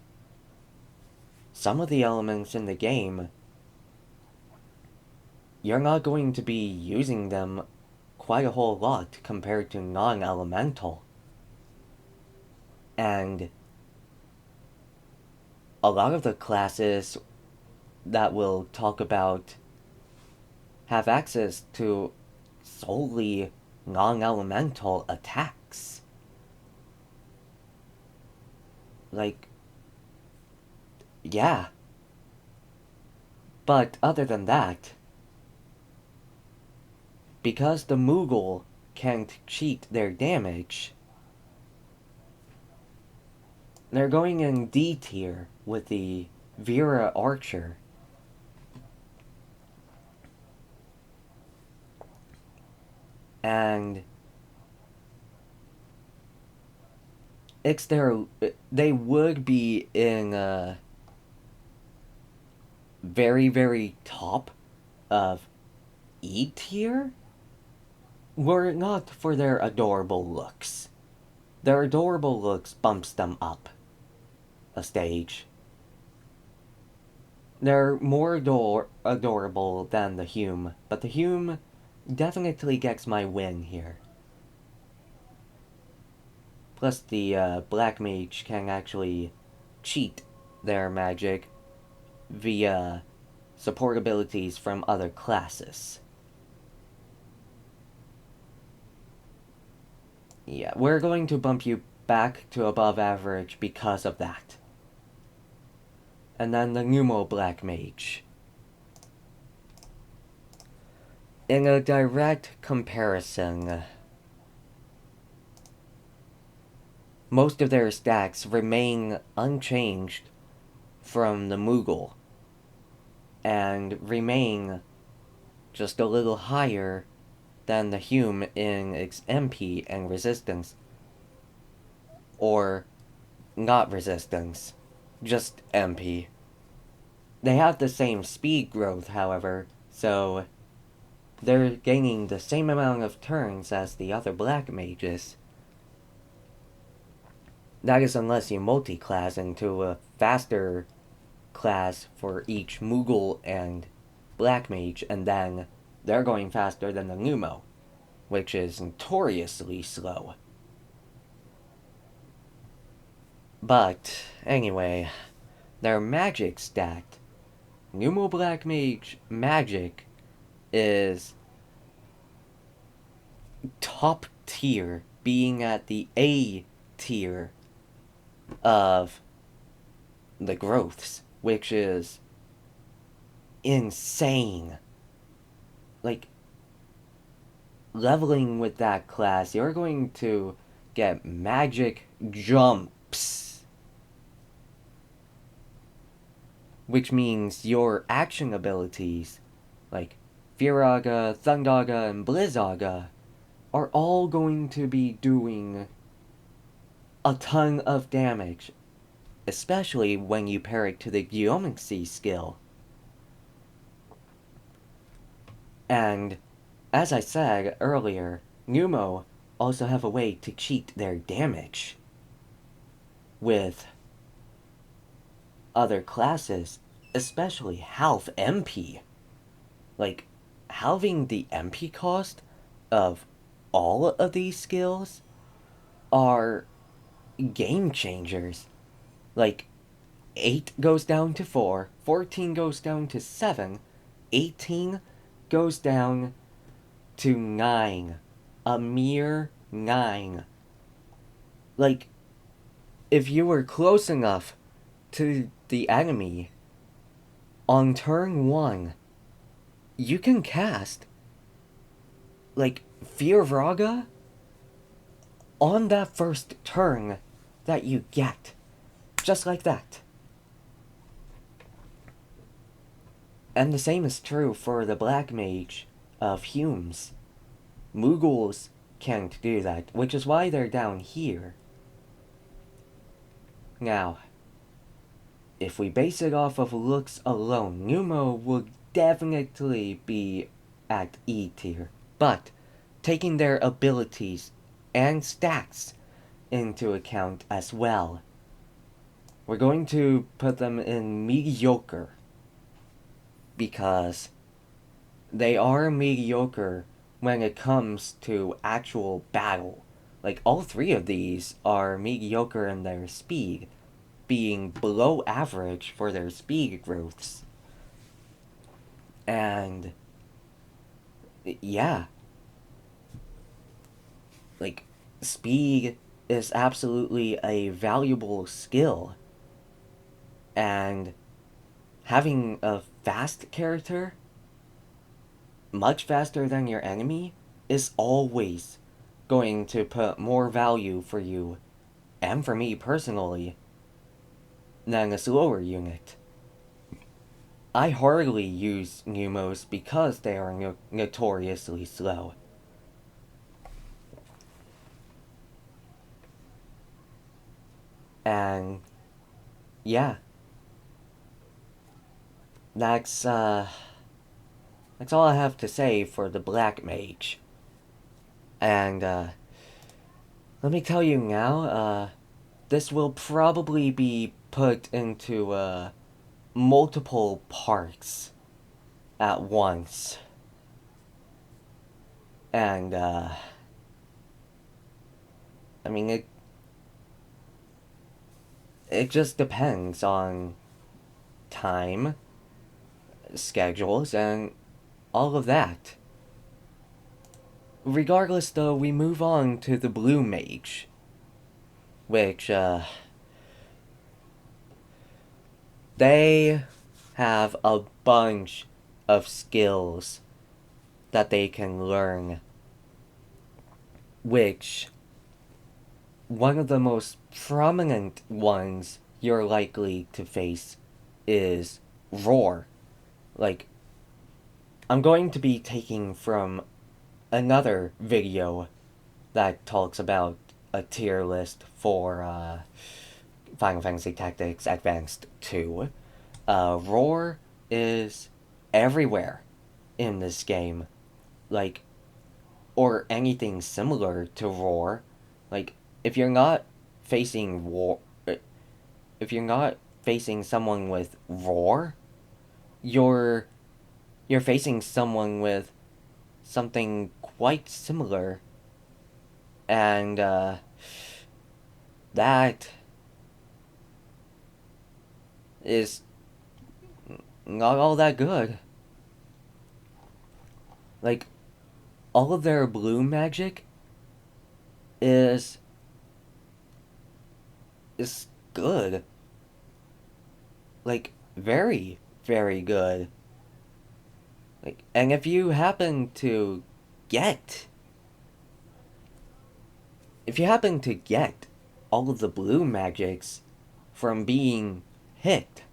some of the elements in the game, you're not going to be using them quite a whole lot compared to non-elemental. And a lot of the classes that we'll talk about have access to solely non-elemental attacks. Like, yeah. But other than that, because the Moogle can't cheat their damage, they're going in D tier with the Vera Archer. And it's they would be in very, very top of E tier were it not for their adorable looks. Their adorable looks bumps them up a stage. They're more adorable than the Hume, but the Hume definitely gets my win here. Plus the Black Mage can actually cheat their magic via support abilities from other classes. Yeah, we're going to bump you back to above average because of that. And then the Numo Black Mage. In a direct comparison, most of their stacks remain unchanged from the Moogle, and remain just a little higher than the Hume in its MP and resistance. Or not resistance, just MP. They have the same speed growth, however, so they're gaining the same amount of turns as the other Black Mages. That is unless you multi-class into a faster class for each Moogle and Black Mage, and then they're going faster than the Numo, which is notoriously slow. But, anyway, their magic stacked. Numo Black Mage magic is top tier, being at the A tier of the growths, which is insane. Like, leveling with that class, you're going to get magic jumps, which means your action abilities, like Firaga, Thundaga, and Blizzaga, are all going to be doing a ton of damage, especially when you pair it to the Geomancy skill. And, as I said earlier, Numo also have a way to cheat their damage with other classes, especially half MP. Like, halving the MP cost of all of these skills are game changers. Like, 8 goes down to 4, 14 goes down to 7, 18 goes down to 9. A mere 9. Like, if you were close enough to the enemy on turn 1, you can cast, like, Firaga on that first turn that you get. Just like that. And the same is true for the Black Mage of Humes. Moogles can't do that, which is why they're down here. Now, if we base it off of looks alone, Numo will definitely be at E tier. But taking their abilities and stats into account as well. We're going to put them in mediocre because they are mediocre when it comes to actual battle. Like, all three of these are mediocre in their speed, being below average for their speed growths. And yeah, like, speed is absolutely a valuable skill, and having a fast character, much faster than your enemy, is always going to put more value for you, and for me personally, than a slower unit. I hardly use Numos because they are notoriously slow. And yeah, that's all I have to say for the Black Mage. And let me tell you now, this will probably be put into multiple parts at once. And I mean, it just depends on time, schedules, and all of that. Regardless, though, we move on to the Blue Mage, which, they have a bunch of skills that they can learn, which one of the most prominent ones you're likely to face is Roar. Like, I'm going to be taking from another video that talks about a tier list for Final Fantasy Tactics Advanced 2. Roar is everywhere in this game. Like, or anything similar to Roar. Like, if you're not facing if you're not facing someone with Roar, you're facing someone with something quite similar, and that is not all that good. Like, all of their blue magic is good. Like, very, very good. Like, and if you happen to get all of the blue magics from being hit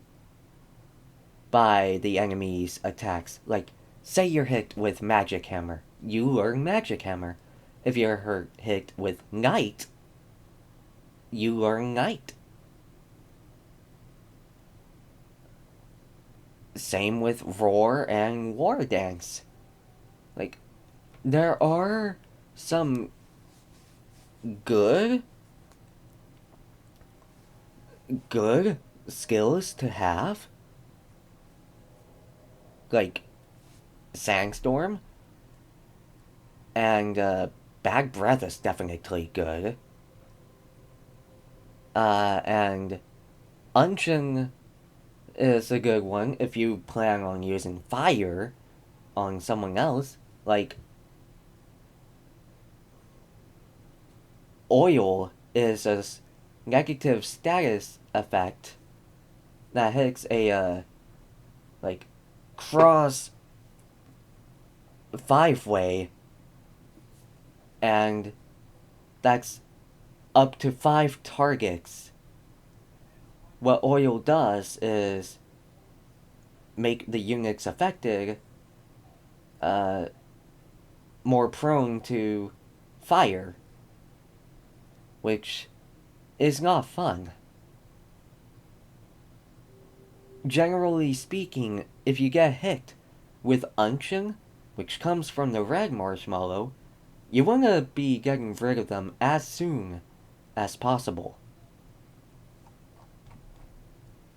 by the enemy's attacks, like, say you're hit with Magic Hammer, you learn Magic Hammer. If you're hit with Knight, you learn Knight. Same with Roar and War Dance. Like, there are some good skills to have. Like, Sandstorm and Bad Breath is definitely good. And Unction is a good one if you plan on using fire on someone else. Like, Oil is a negative status effect that hits a like, cross 5-way, and that's up to 5 targets. What Oil does is make the units affected more prone to fire, which is not fun. Generally speaking, if you get hit with Unction, which comes from the red marshmallow, you want to be getting rid of them as soon as possible.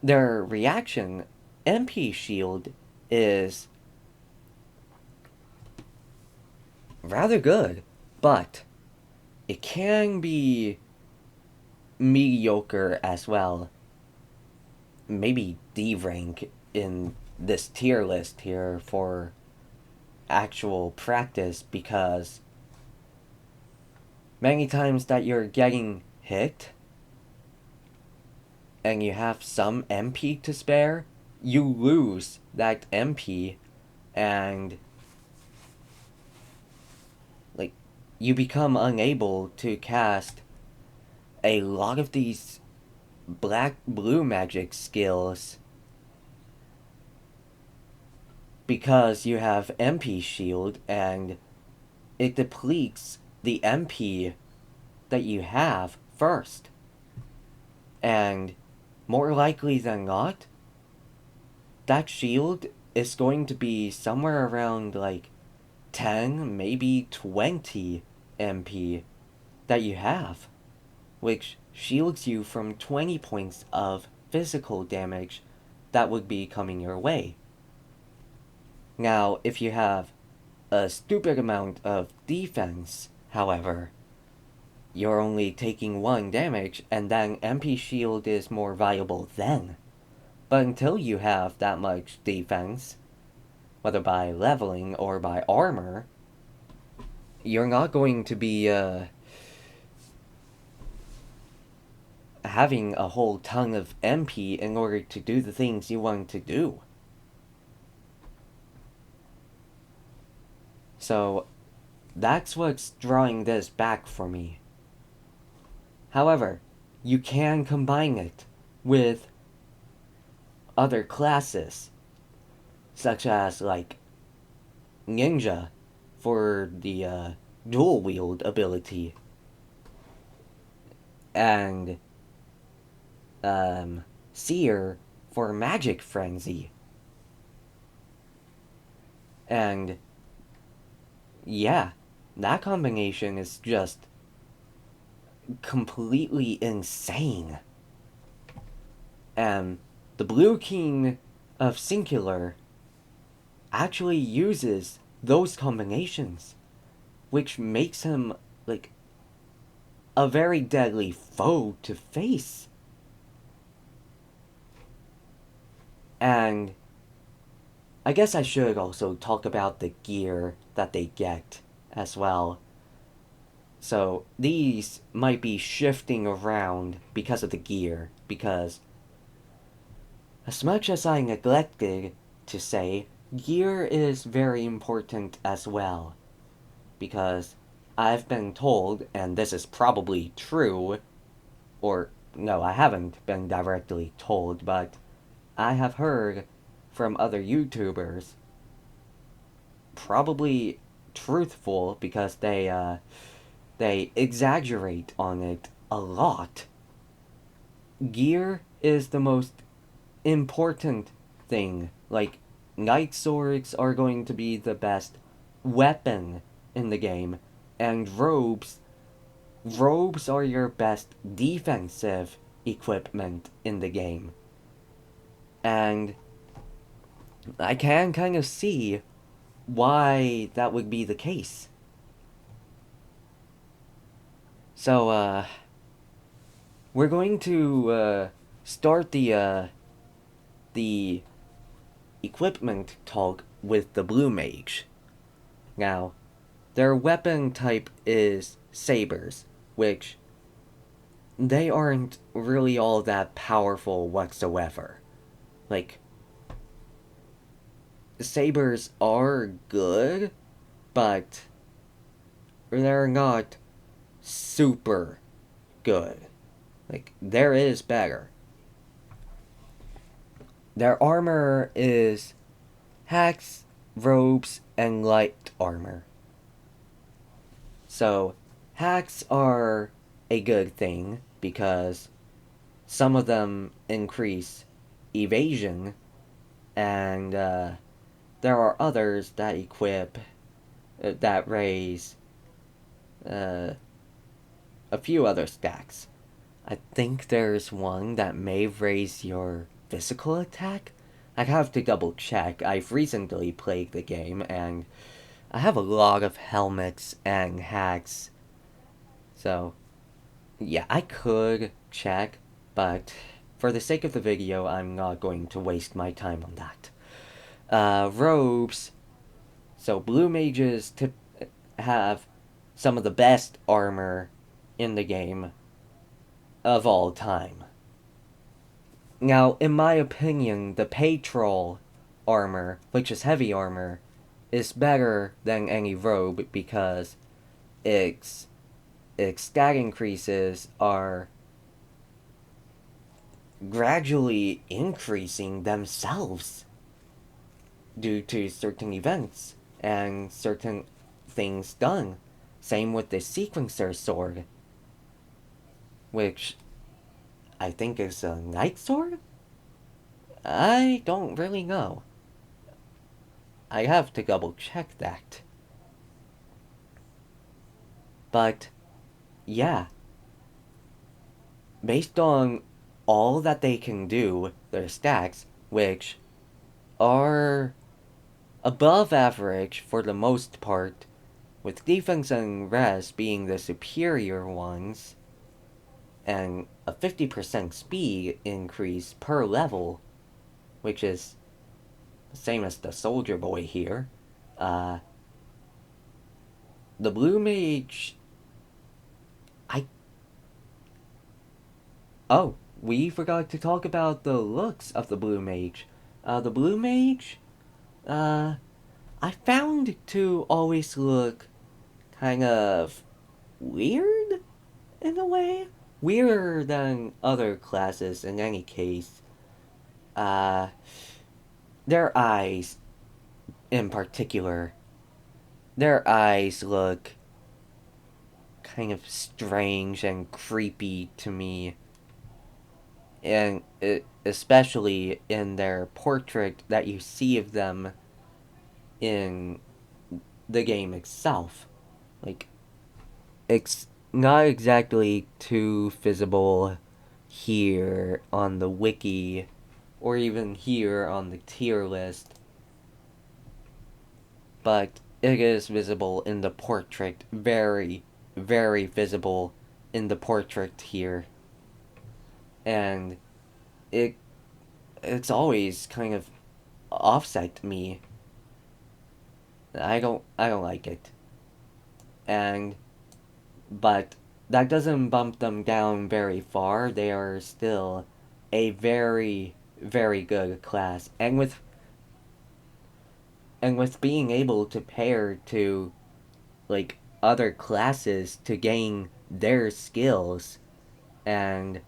Their reaction, MP shield, is rather good, but it can be mediocre as well. Maybe D rank in this tier list here for actual practice, because many times that you're getting hit and you have some MP to spare, you lose that MP and like you become unable to cast a lot of these black-blue magic skills because you have MP shield and it depletes the MP that you have first. And more likely than not, that shield is going to be somewhere around like 10, maybe 20 MP that you have, which shields you from 20 points of physical damage that would be coming your way. Now, if you have a stupid amount of defense, however, you're only taking 1 damage, and then MP shield is more valuable then. But until you have that much defense, whether by leveling or by armor, you're not going to be having a whole ton of MP in order to do the things you want to do. So that's what's drawing this back for me. However, you can combine it with other classes, such as like Ninja for the dual wield ability, and Seer for Magic Frenzy. And yeah, that combination is just completely insane. And the Blue King of Singular actually uses those combinations, which makes him like a very deadly foe to face. And I guess I should also talk about the gear that they get as well. So these might be shifting around because of the gear, because as much as I neglected to say, gear is very important as well. Because I've been told, and this is probably true, or no, I haven't been directly told, but I have heard from other YouTubers, probably truthful because they exaggerate on it a lot. Gear is the most important thing. Like, Night Swords are going to be the best weapon in the game, and robes are your best defensive equipment in the game. And I can kind of see why that would be the case. So, we're going to start the equipment talk with the Blue Mage. Now, their weapon type is sabers, which they aren't really all that powerful whatsoever. Like, sabers are good, but they're not super good. Like, there is better. Their armor is hacks, robes, and light armor. So, hacks are a good thing because some of them increase evasion, and there are others that equip, that raise a few other stacks. I think there's one that may raise your physical attack. I have to double check. I've recently played the game and I have a lot of helmets and hats. So, yeah, I could check, but for the sake of the video, I'm not going to waste my time on that. Robes. So, blue mages have some of the best armor in the game of all time. Now, in my opinion, the Patrol armor, which is heavy armor, is better than any robe because its stat increases are gradually increasing themselves due to certain events and certain things done. Same with the Sequencer sword, which I think is a Knight sword? I don't really know. I have to double check that. But, yeah. Based on all that they can do, their stacks, which are above average for the most part, with defense and res being the superior ones, and a 50% speed increase per level, which is the same as the soldier boy here. The blue mage... Oh, we forgot to talk about the looks of the blue mage. The blue mage, I found to always look kind of weird, in a way. Weirder than other classes in any case. Their eyes, in particular, their eyes look kind of strange and creepy to me. And especially in their portrait that you see of them in the game itself. Like, it's not exactly too visible here on the wiki or even here on the tier list, but it is visible in the portrait. Very, very visible in the portrait here. And it's always kind of offset me. I don't like it. But that doesn't bump them down very far. They are still a very, very good class. And with being able to pair to like other classes to gain their skills and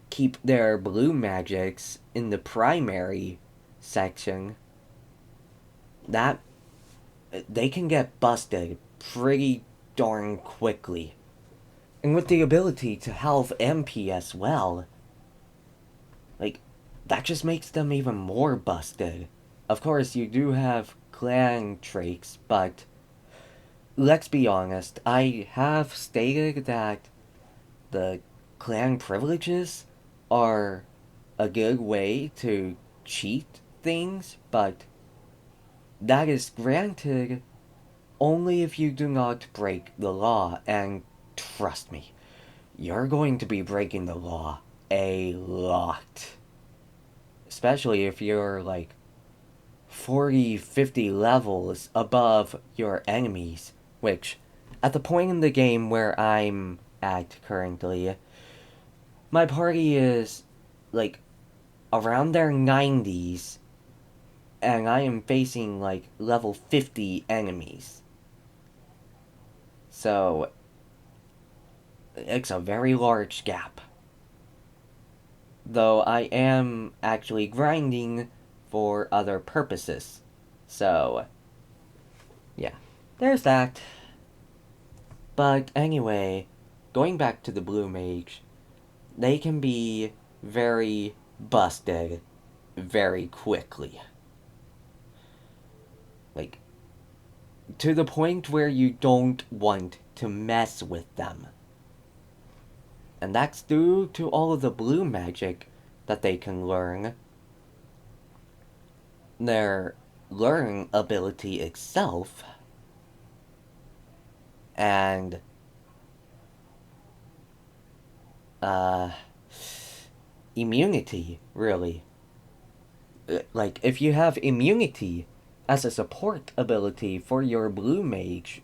keep their blue magics in the primary section, that they can get busted pretty darn quickly. And with the ability to health MP as well, like, that just makes them even more busted. Of course, you do have clan traits, but let's be honest, I have stated that the clan privileges are a good way to cheat things, but that is granted only if you do not break the law, and trust me, you're going to be breaking the law a lot. Especially if you're like 40, 50 levels above your enemies, which, at the point in the game where I'm at currently, my party is like around their 90s, and I am facing like level 50 enemies. So, it's a very large gap. Though I am actually grinding for other purposes. So, yeah, there's that. But anyway, going back to the blue mage, they can be very busted very quickly. Like, to the point where you don't want to mess with them. And that's due to all of the blue magic that they can learn. Their learning ability itself, and immunity, really. Like, if you have immunity as a support ability for your blue mage,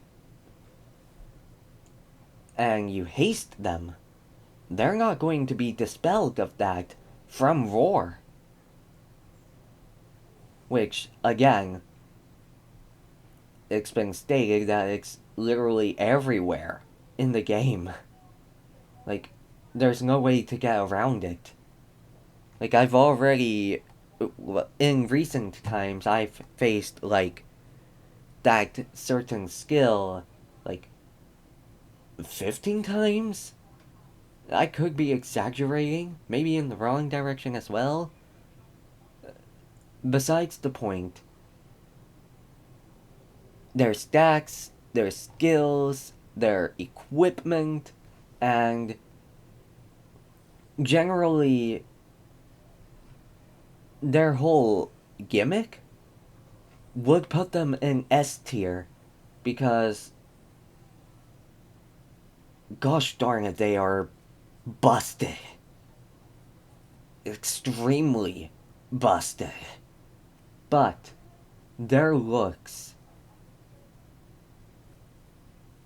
and you haste them, they're not going to be dispelled of that from Roar. Which, again, it's been stated that it's literally everywhere in the game. Like, there's no way to get around it. Like, I've already, in recent times, I've faced, like, that certain skill, like, 15 times? I could be exaggerating, maybe in the wrong direction as well. Besides the point, their stacks, their skills, their equipment, and generally their whole gimmick would put them in S tier because, gosh darn it, they are busted. Extremely busted. But their looks,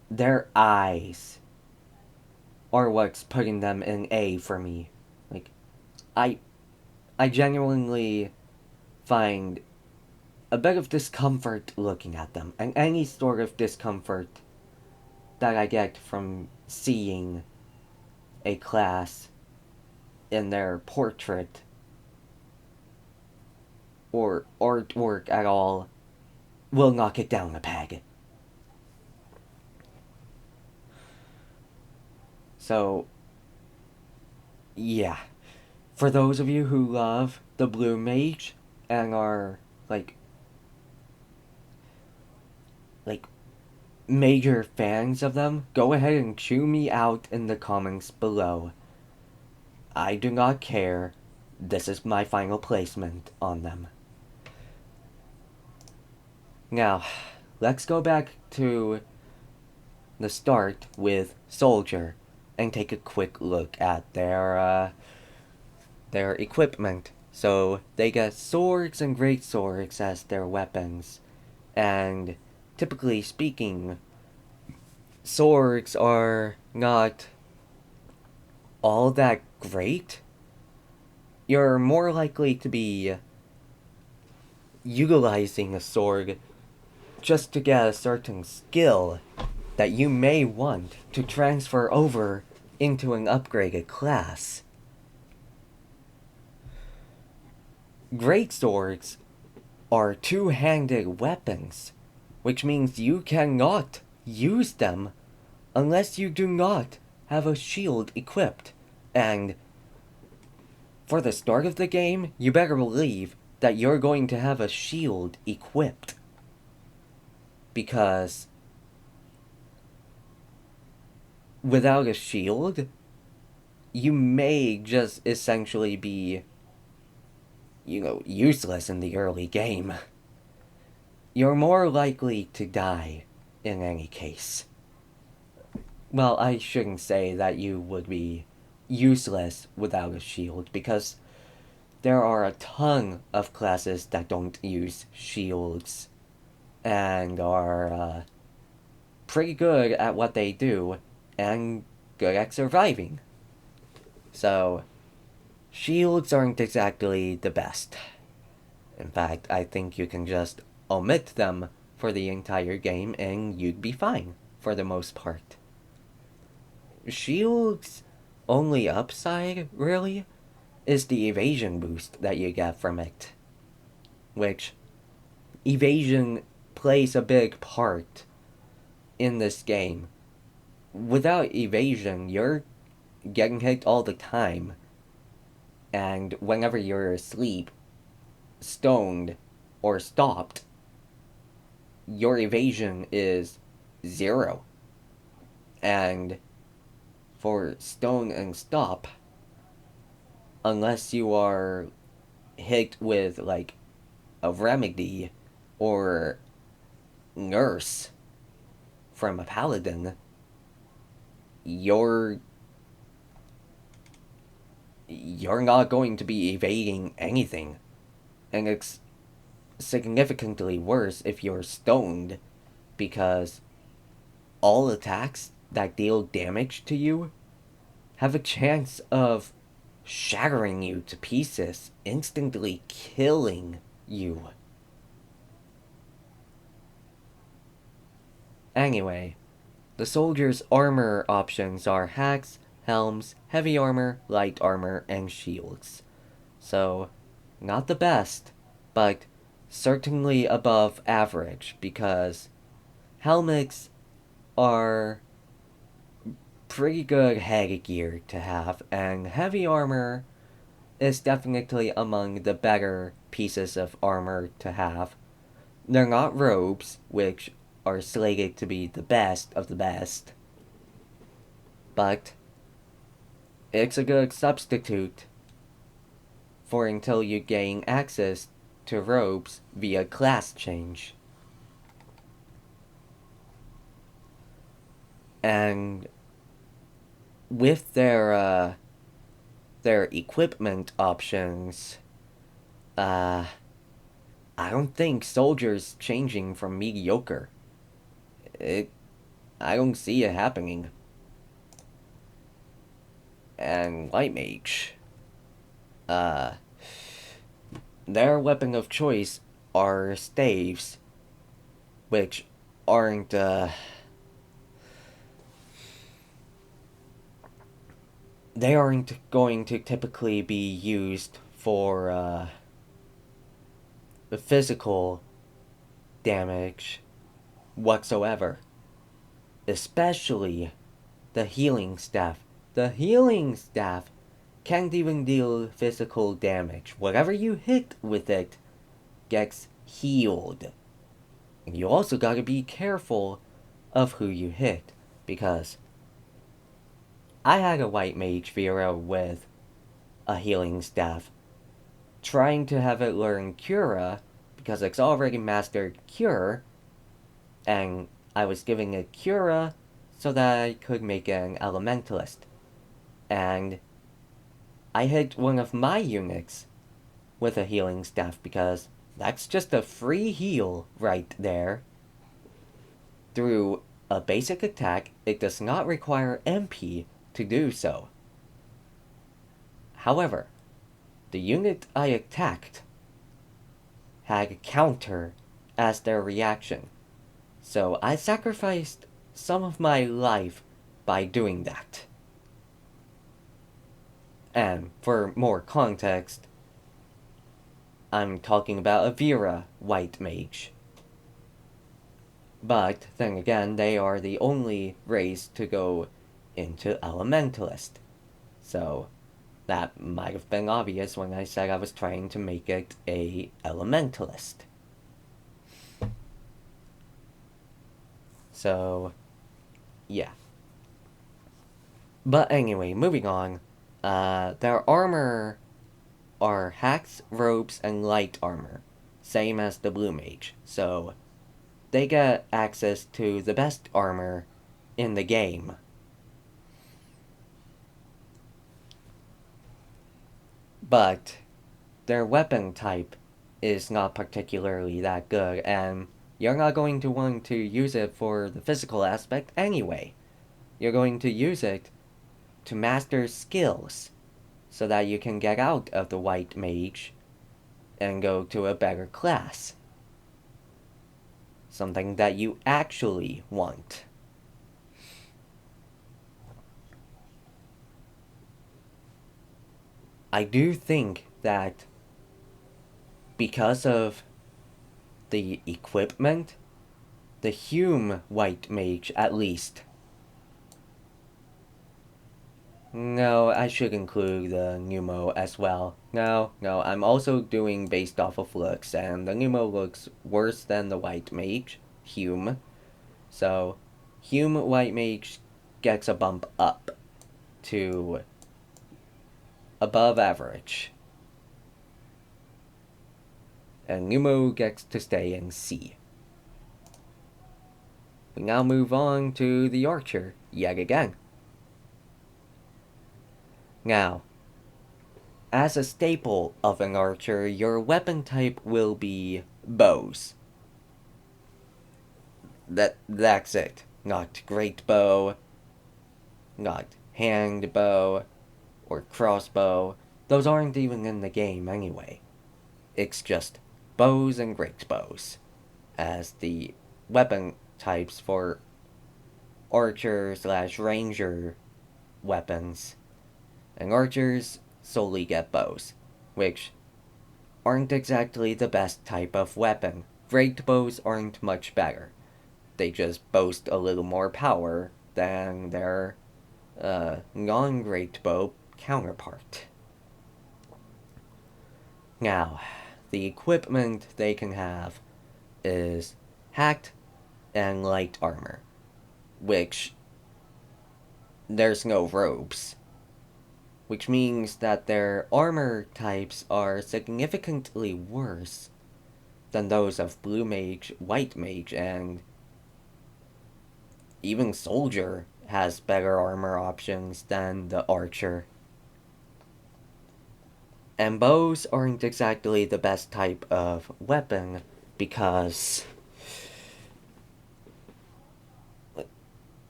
their eyes, are what's putting them in A for me. Like, I genuinely find a bit of discomfort looking at them, and any sort of discomfort that I get from seeing a class in their portrait or artwork at all will knock it down a peg. So, yeah. For those of you who love the Blue Mage and are, like major fans of them, go ahead and chew me out in the comments below. I do not care. This is my final placement on them. Now, let's go back to the start with Soldier and take a quick look at their equipment. So, they get swords and great swords as their weapons, and typically speaking, swords are not all that great. You're more likely to be utilizing a sword just to get a certain skill that you may want to transfer over into an upgraded class. Great swords are two-handed weapons, which means you cannot use them unless you do not have a shield equipped. And for the start of the game, you better believe that you're going to have a shield equipped. Because without a shield, you may just essentially be, useless in the early game. You're more likely to die in any case. Well, I shouldn't say that you would be useless without a shield, because there are a ton of classes that don't use shields and are pretty good at what they do and good at surviving. So, shields aren't exactly the best. In fact, I think you can just omit them for the entire game and you'd be fine for the most part. Shield's only upside, really, is the evasion boost that you get from it. Which, evasion plays a big part in this game. Without evasion, you're getting hit all the time. And whenever you're asleep, stoned, or stopped, your evasion is 0. And for stone and stop, unless you are hit with like a remedy or nurse from a paladin, you're not going to be evading anything. And it's significantly worse if you're stoned, because all attacks that deal damage to you have a chance of shattering you to pieces, instantly killing you. Anyway, the soldier's armor options are hacks, helms, heavy armor, light armor, and shields. So, not the best, but certainly above average, because helmets are pretty good headgear to have, and heavy armor is definitely among the better pieces of armor to have. They're not robes, which are slated to be the best of the best, but it's a good substitute for until you gain access to robes via class change. And with their equipment options, I don't think soldiers changing from mediocre. I don't see it happening. And Light Mage, their weapon of choice are staves, which aren't, they aren't going to typically be used for, physical damage whatsoever. Especially the healing staff. The healing staff can't even deal physical damage. Whatever you hit with it gets healed. And you also gotta be careful of who you hit, because I had a white mage Vera with a healing staff, trying to have it learn Cura, because it's already mastered Cure, and I was giving it Cura so that I could make it an Elementalist. And I hit one of my eunuchs with a healing staff, because that's just a free heal right there. Through a basic attack, it does not require MP to do so. However, the unit I attacked had a counter as their reaction, so I sacrificed some of my life by doing that. And for more context, I'm talking about a Vera white mage. But then again, they are the only race to go into Elementalist. So that might have been obvious when I said I was trying to make it a Elementalist. So, yeah. But anyway, moving on. Their armor are hacks, robes, and light armor, same as the blue mage. So they get access to the best armor in the game. But their weapon type is not particularly that good, and you're not going to want to use it for the physical aspect anyway. You're going to use it to master skills, so that you can get out of the white mage and go to a better class. Something that you actually want. I do think that because of the equipment, the Hume white mage at least. No, I should include the Pneumo as well. No, I'm also doing based off of looks, and the Pneumo looks worse than the white mage, Hume. So, Hume White Mage gets a bump up to above average. And Numo gets to stay in C. We now move on to the Archer, yet again. Now, as a staple of an Archer, your weapon type will be bows. That's it. Not great bow, not hand bow, or crossbow. Those aren't even in the game anyway. It's just bows and great bows as the weapon types for archer/ranger weapons. And archers solely get bows, which aren't exactly the best type of weapon. Great bows aren't much better. They just boast a little more power than their non-great bow counterpart. Now, the equipment they can have is hacked and light armor, which there's no robes, which means that their armor types are significantly worse than those of blue mage, white mage, and even soldier has better armor options than the archer. And bows aren't exactly the best type of weapon because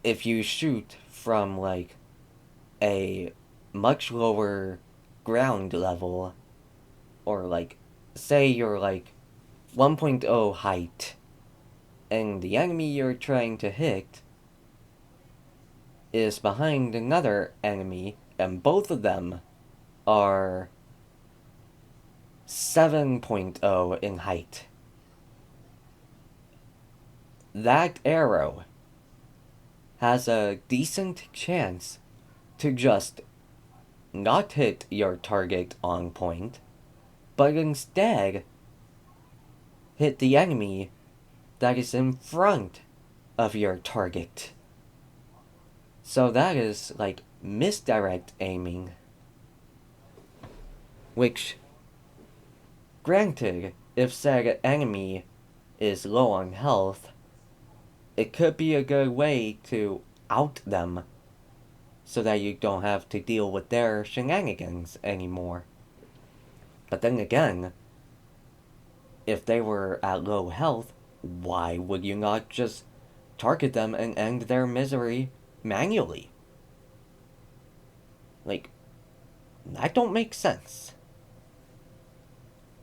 if you shoot from like a much lower ground level, or like say you're like 1.0 height and the enemy you're trying to hit is behind another enemy and both of them are 7.0 in height, that arrow has a decent chance to just not hit your target on point, but instead hit the enemy that is in front of your target. So that is like misdirect aiming, which, granted, if said enemy is low on health, it could be a good way to out them so that you don't have to deal with their shenanigans anymore. But then again, if they were at low health, why would you not just target them and end their misery manually? Like, that don't make sense.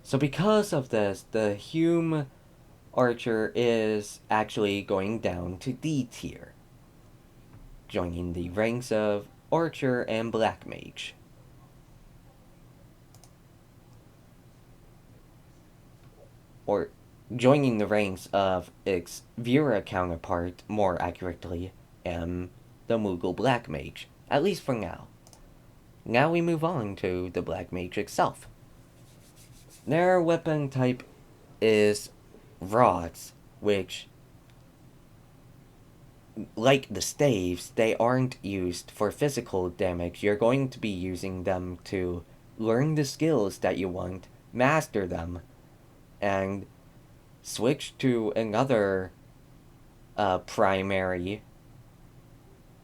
So because of this, the Hume Archer is actually going down to D tier, joining the ranks of Archer and Black Mage. Or joining the ranks of its Vera counterpart, more accurately, the Moogle Black Mage, at least for now. Now we move on to the Black Mage itself. Their weapon type is rods, which, like the staves, they aren't used for physical damage. You're going to be using them to learn the skills that you want, master them, and switch to another primary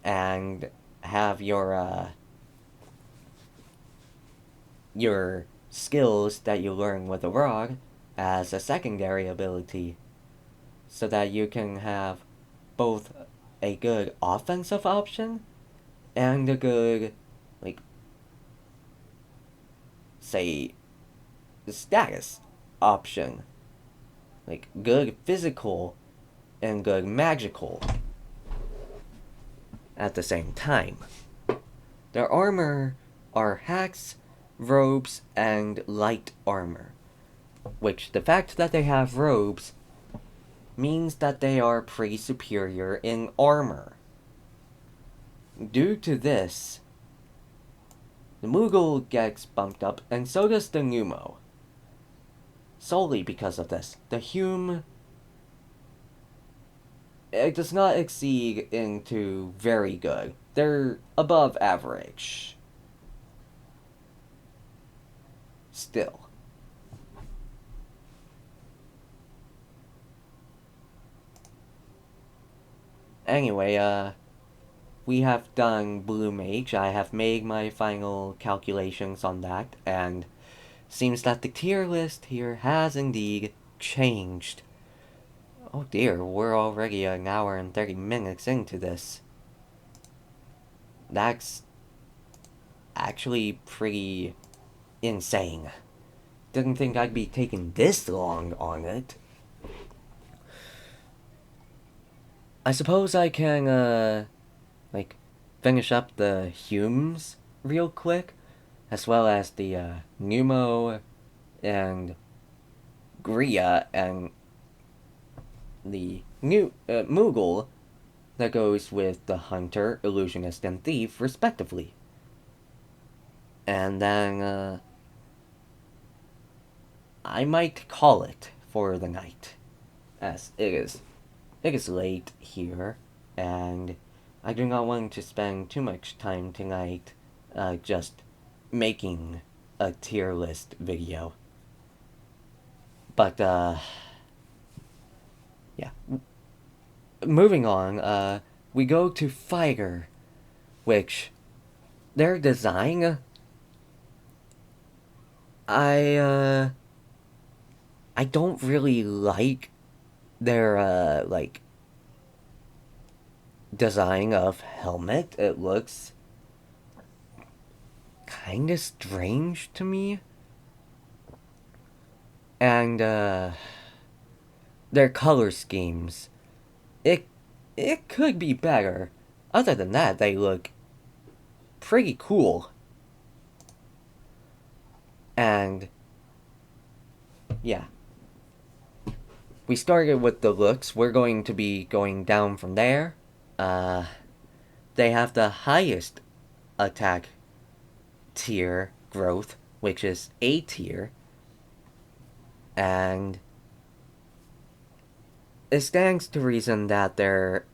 and have your skills that you learn with a rod as a secondary ability, so that you can have both a good offensive option and a good, like, say, status option. Like, good physical and good magical at the same time. Their armor are hacks, robes, and light armor, which the fact that they have robes means that they are pretty superior in armor. Due to this, the Moogle gets bumped up, and so does the Numo. Solely because of this, the Hume it does not exceed into very good. They're above average. Still. Anyway, we have done Blue Mage. I have made my final calculations on that, and seems that the tier list here has indeed changed. Oh dear, we're already an hour and 30 minutes into this. That's actually pretty insane. Didn't think I'd be taking this long on it. I suppose I can, finish up the Humes real quick, as well as the, Numo and Gria and the new Moogle that goes with the Hunter, Illusionist, and Thief, respectively. And then, I might call it for the night, as it is late here, and I do not want to spend too much time tonight just making a tier list video. But, yeah. Moving on, we go to Fighter, which their design, I don't really like their, design of helmet. It looks kinda strange to me. And, their color schemes. It could be better. Other than that, they look pretty cool. And, yeah. We started with the looks. We're going to be going down from there. They have the highest attack tier growth, which is A tier. And it stands to reason that their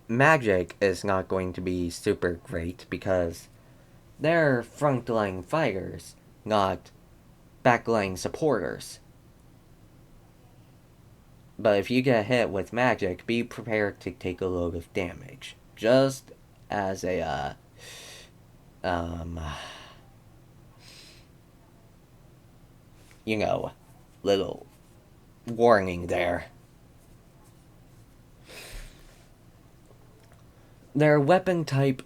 magic is not going to be super great because they're frontline fighters, not backline supporters. But if you get hit with magic, be prepared to take a load of damage. Just as a, little warning there. Their weapon type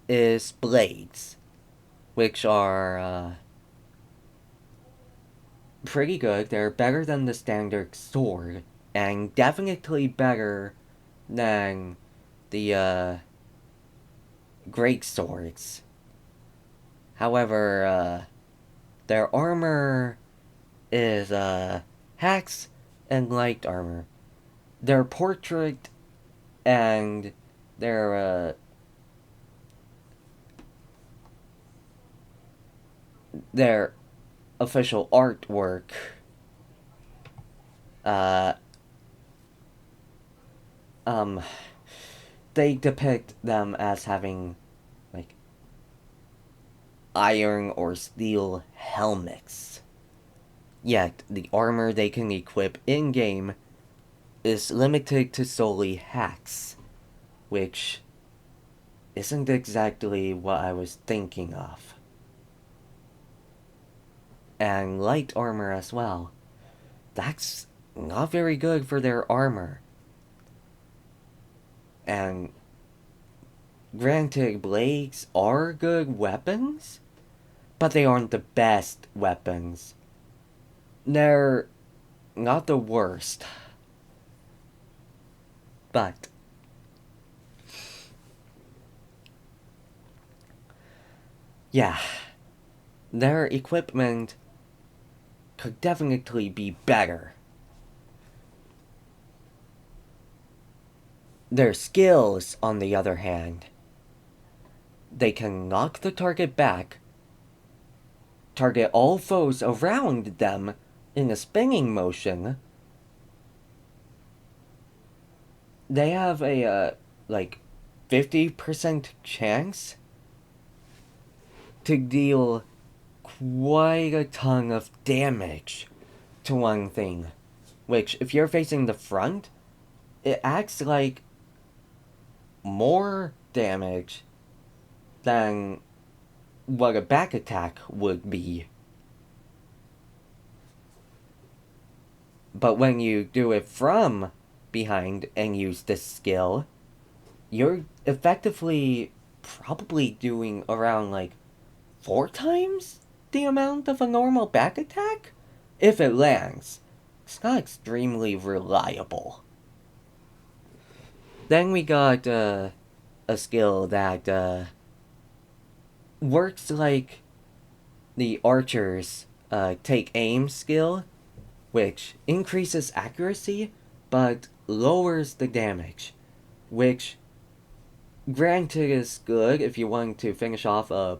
is blades, which are, pretty good. They're better than the standard sword, and definitely better than the, great swords. However, their armor is, hacks and light armor. Their portrait and their official artwork, they depict them as having, iron or steel helmets. Yet, the armor they can equip in-game is limited to solely hacks, which isn't exactly what I was thinking of. And light armor as well. That's not very good for their armor. And granted, blades are good weapons, but they aren't the best weapons. They're not the worst. But yeah, their equipment could definitely be better. Their skills, on the other hand, they can knock the target back, target all foes around them in a spinning motion, they have a like 50% chance to deal quite a ton of damage to one thing, which if you're facing the front, it acts like more damage than what a back attack would be. But when you do it from behind and use this skill, you're effectively probably doing around like 4 times the amount of a normal back attack if it lands. It's not extremely reliable. Then we got a skill that works like the archer's take aim skill, which increases accuracy but lowers the damage, which granted is good if you want to finish off a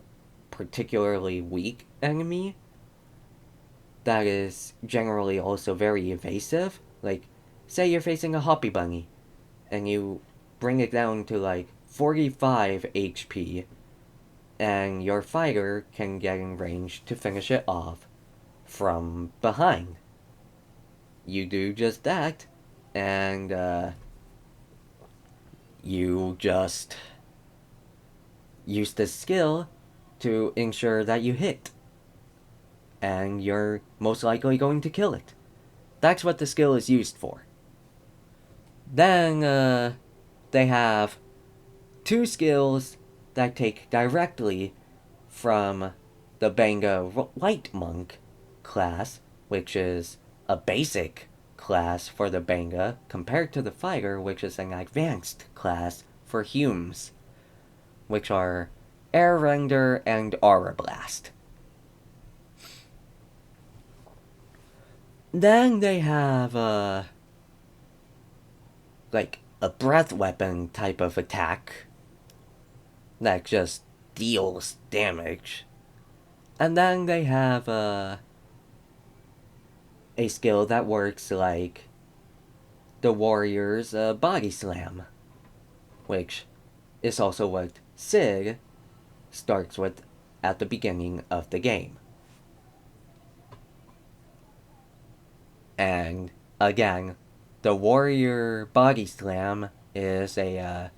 particularly weak enemy that is generally also very evasive. Like, say you're facing a Hoppy Bunny and you bring it down to like 45 HP, and your fighter can get in range to finish it off from behind. You do just that, and you just use the skill to ensure that you hit, and you're most likely going to kill it. That's what the skill is used for. Then they have 2 skills that take directly from the Benga White Monk class, which is a basic class for the Benga, compared to the Fighter, which is an advanced class for Humes, which are Air Render and Aura Blast. Then they have like a breath weapon type of attack that just deals damage. And then they have a skill that works like the warrior's body slam, which is also what Sid starts with at the beginning of the game. And again, the warrior body slam is a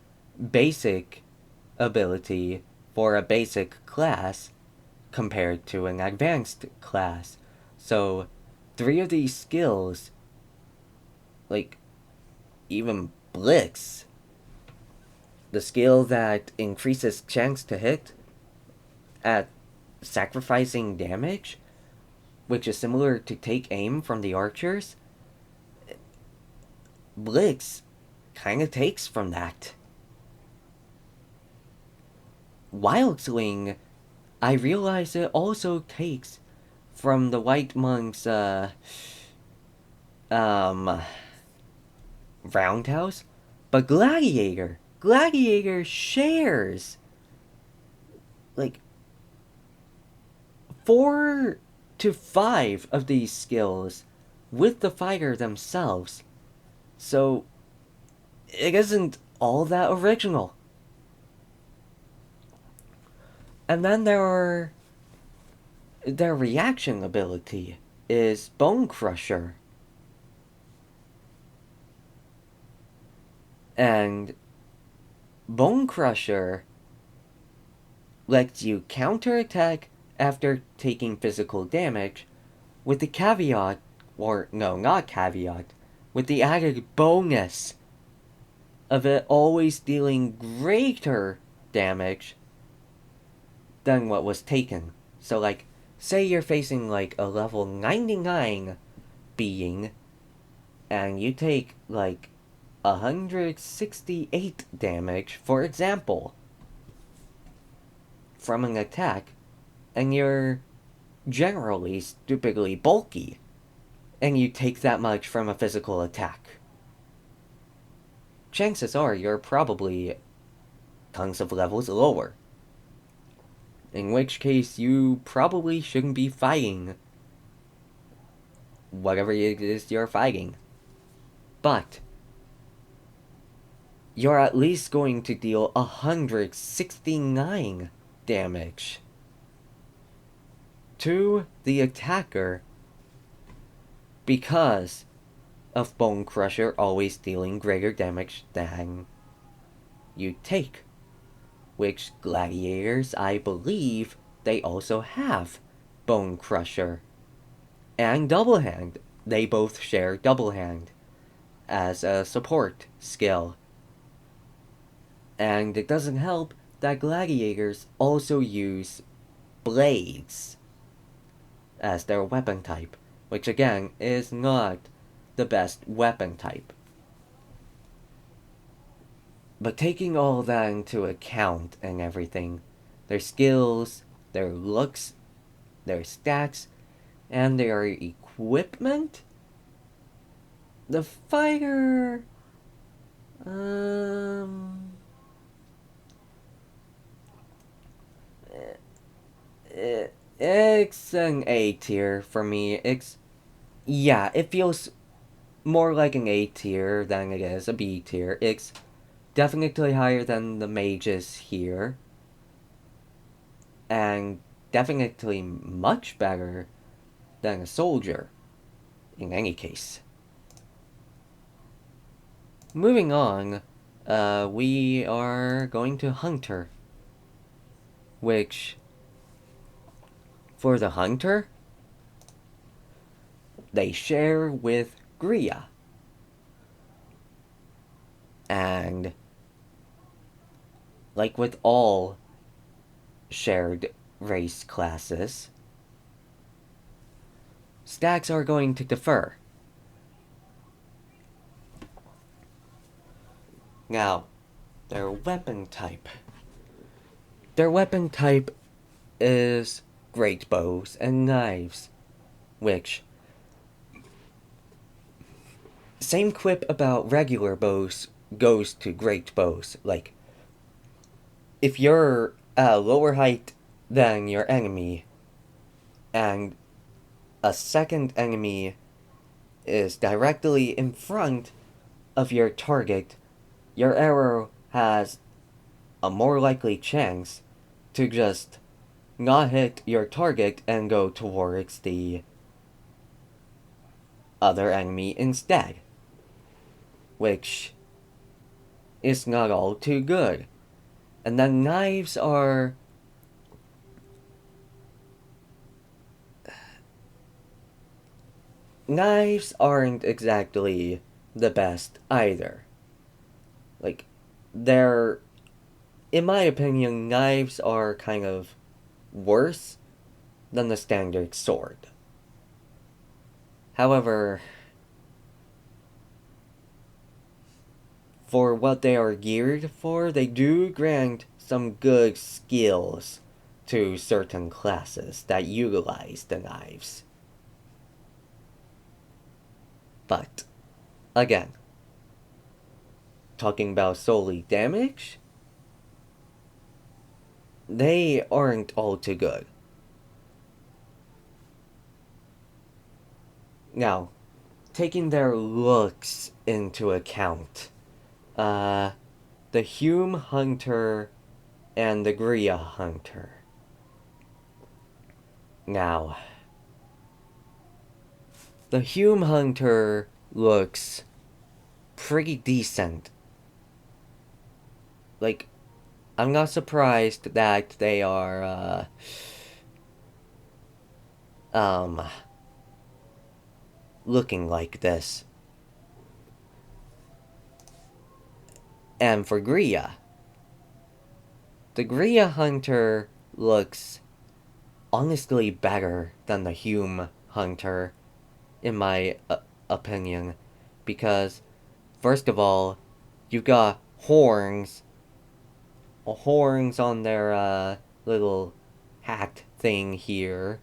basic ability for a basic class compared to an advanced class. So 3 of these skills, like even Blitz, the skill that increases chance to hit at sacrificing damage, which is similar to take aim from the archers, Blitz kinda takes from that. Wild Sling, I realize it also takes from the White Monk's roundhouse, but Gladiator shares like 4 to 5 of these skills with the fighter themselves, so it isn't all that original. And then their reaction ability is Bone Crusher. And Bone Crusher lets you counterattack after taking physical damage, with the caveat, or no, not caveat, with the added bonus of it always dealing greater damage than what was taken. So like, say you're facing like a level 99 being, and you take like 168 damage, for example, from an attack, and you're generally stupidly bulky, and you take that much from a physical attack, chances are you're probably tons of levels lower. In which case, you probably shouldn't be fighting whatever it is you're fighting. But you're at least going to deal 169 damage to the attacker because of Bone Crusher always dealing greater damage than you take. Which gladiators, I believe, they also have Bone Crusher. And Double Hand. They both share Double Hand as a support skill. And it doesn't help that gladiators also use blades as their weapon type, which again is not the best weapon type. But taking all that into account and everything, their skills, their looks, their stats, and their equipment, the fighter, it's an A tier for me. Yeah, it feels more like an A tier than it is a B tier. It's definitely higher than the mages here, and definitely much better than a soldier, in any case. Moving on, we are going to Hunter, which, for the Hunter, they share with Gria. And, like with all shared race classes, stats are going to differ. Now, their weapon type. Their weapon type is great bows and knives, which, same quip about regular bows goes to great bows. Like, if you're a lower height than your enemy, and a second enemy is directly in front of your target, your arrow has a more likely chance to just not hit your target and go towards the other enemy instead, which is not all too good. And then knives are knives aren't exactly the best either. Like, they're, in my opinion, knives are kind of worse than the standard sword. However, for what they are geared for, they do grant some good skills to certain classes that utilize the knives. But, again, talking about solely damage, they aren't all too good. Now, taking their looks into account, the Hume Hunter and the Gria Hunter. Now, the Hume Hunter looks pretty decent. Like, I'm not surprised that they are, looking like this. And for Gria, the Gria Hunter looks honestly better than the Hume Hunter, in my opinion, because, first of all, you've got horns on their little hat thing here,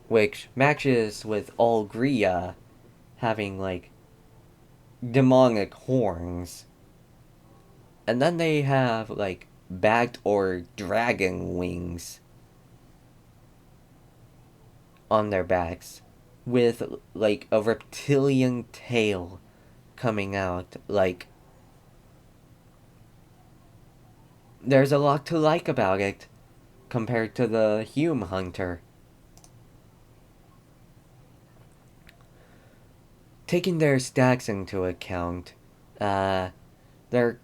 which matches with all Gria having, like, demonic horns. And then they have, like, bat or dragon wings on their backs, with, like, a reptilian tail coming out, like there's a lot to like about it compared to the Hume Hunter. Taking their stacks into account, they're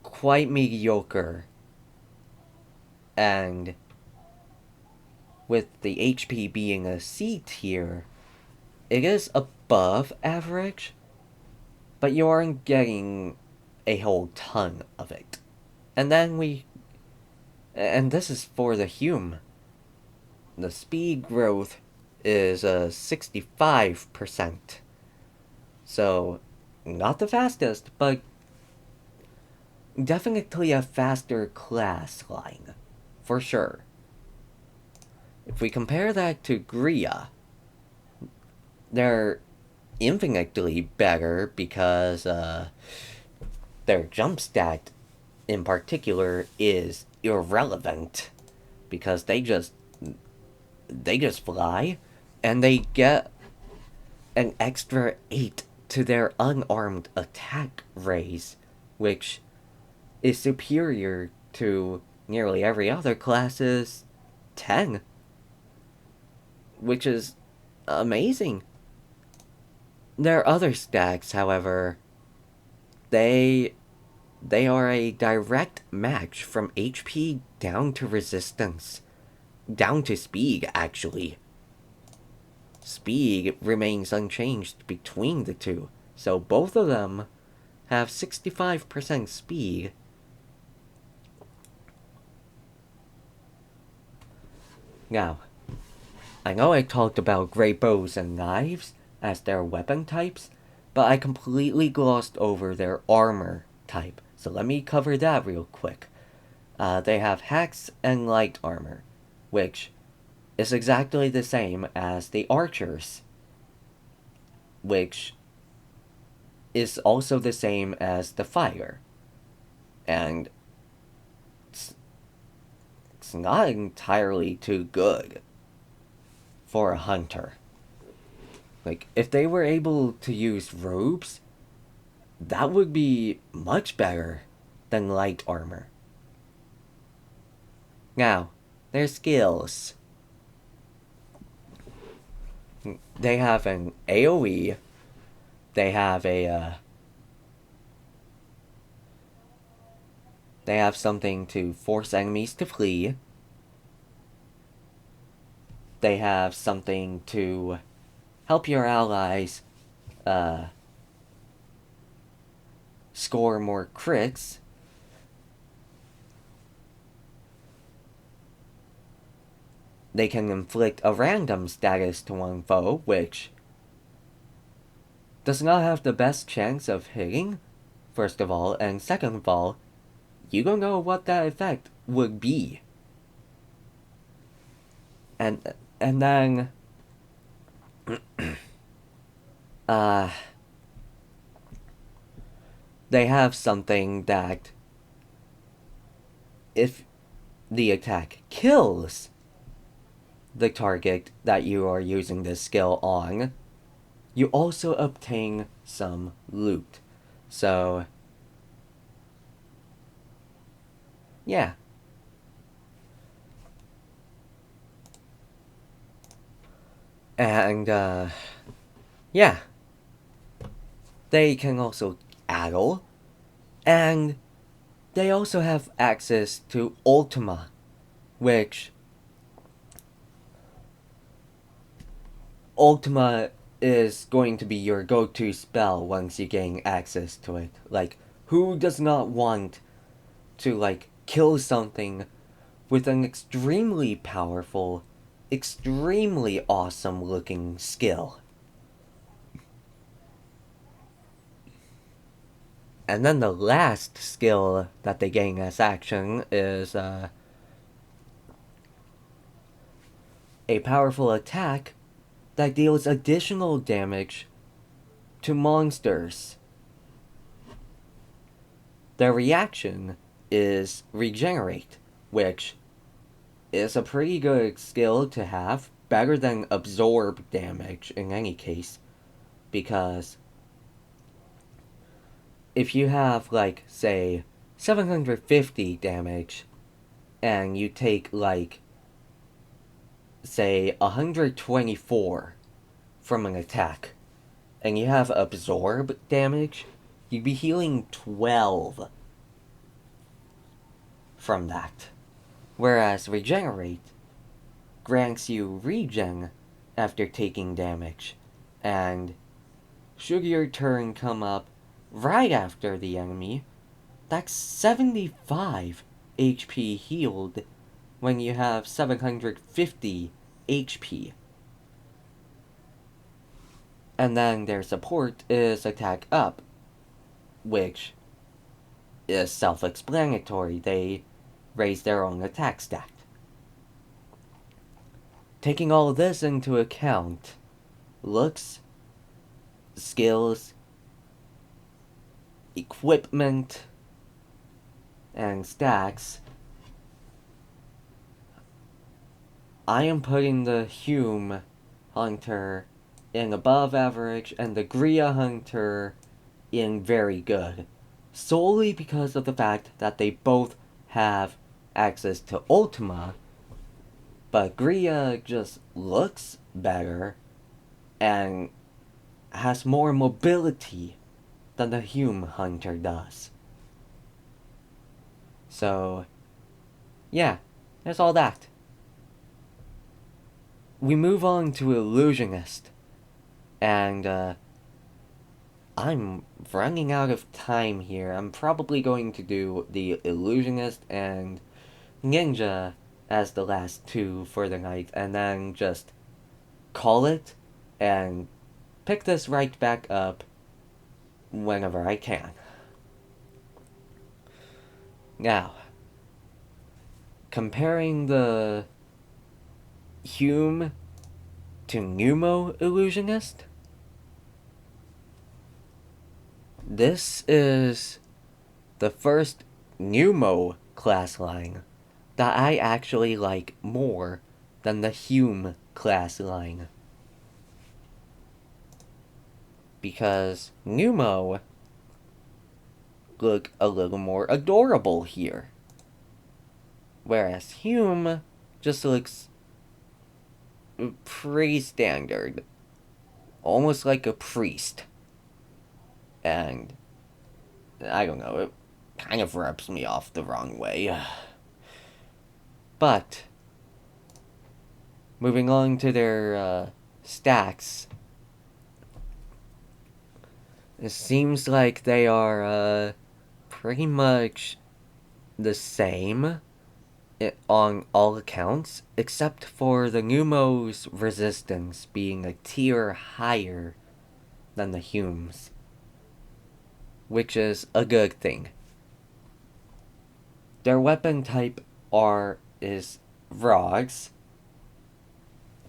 quite mediocre. And with the HP being a C tier, it is above average, but you aren't getting a whole ton of it. And this is for the Hume. The speed growth is 65%. So, not the fastest, but definitely a faster class line, for sure. If we compare that to Gria, they're infinitely better because their jump stat in particular is irrelevant because they just fly and they get an extra 8 to their unarmed attack raise, which is superior to nearly every other class's 10, which is amazing. Their other stacks, however, they are a direct match from HP down to resistance. Down to speed, actually. Speed remains unchanged between the two, so both of them have 65% speed. Now, I know I talked about great bows and knives as their weapon types, but I completely glossed over their armor type, so let me cover that real quick. They have hacks and light armor, which is exactly the same as the archers, which is also the same as the fire. And it's not entirely too good for a hunter. Like, if they were able to use robes, that would be much better than light armor. Now, their skills. They have an AoE. They have they have something to force enemies to flee. They have something to help your allies score more crits. They can inflict a random status to one foe, which does not have the best chance of hitting, first of all, and second of all, you don't know what that effect would be. And then they have something that if the attack kills the target that you are using this skill on, you also obtain some loot. So, yeah. And, yeah. They can also addle, and they also have access to Ultima, which Ultima is going to be your go-to spell once you gain access to it. Like, who does not want to, like, kill something with an extremely powerful, extremely awesome looking skill? And then the last skill that they gain as action is a powerful attack that deals additional damage to monsters. Their reaction is Regenerate, which is a pretty good skill to have, better than Absorb damage in any case, because if you have, like, say, 750 damage, and you take, like, say, 124 from an attack, and you have absorb damage, you'd be healing 12 from that. Whereas regenerate grants you regen after taking damage, and should your turn come up right after the enemy, that's 75 HP healed when you have 750 HP. And then their support is attack up, which is self-explanatory. They raise their own attack stat. Taking all this into account, looks, skills, equipment, and stacks, I am putting the Hume Hunter in above average and the Gria Hunter in very good, solely because of the fact that they both have access to Ultima, but Gria just looks better and has more mobility than the Hume Hunter does. So, yeah, that's all that. We move on to Illusionist, and I'm running out of time here. I'm probably going to do the Illusionist and Ninja as the last two for the night, and then just call it and pick this right back up whenever I can. Now, comparing the Hume to Pneumo Illusionist, this is the first Pneumo class line that I actually like more than the Hume class line. Because Pneumo look a little more adorable here, whereas Hume just looks pretty standard, almost like a priest. And I don't know, it kind of rubs me off the wrong way. But moving on to their stacks, it seems like they are pretty much the same on all accounts, except for the Pneumo's resistance being a tier higher than the Hume's, which is a good thing. Their weapon type is Rogs,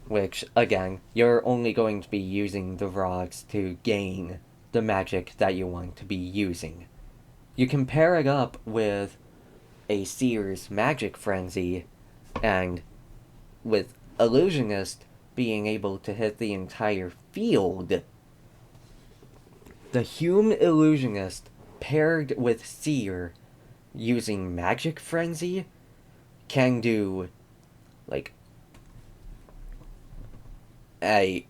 which, again, you're only going to be using the Rogs to gain the magic that you want to be using. You can pair it up with a Seer's Magic Frenzy, and with Illusionist being able to hit the entire field, the Hume Illusionist paired with Seer using Magic Frenzy can do, like, a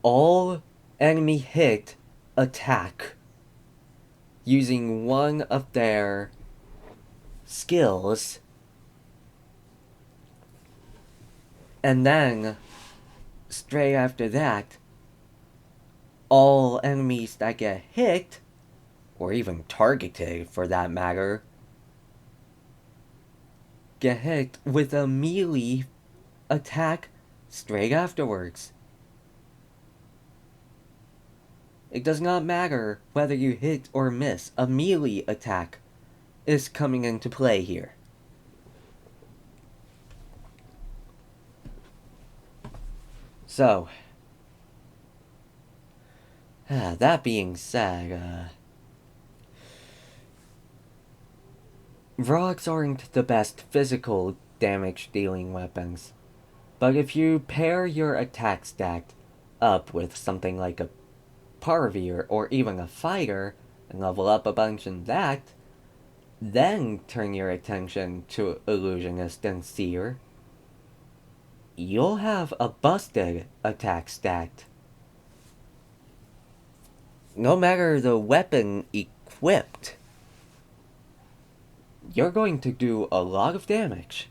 all enemy hit attack using one of their skills, and then straight after that, all enemies that get hit, or even targeted for that matter, get hit with a melee attack straight afterwards. It does not matter whether you hit or miss, a melee attack is coming into play here. So, that being said, Rogs aren't the best physical damage dealing weapons, but if you pair your attack stat up with something like a Parvir or even a Fighter and level up a bunch in that, then turn your attention to Illusionist and Seer, you'll have a busted attack stat. No matter the weapon equipped, you're going to do a lot of damage.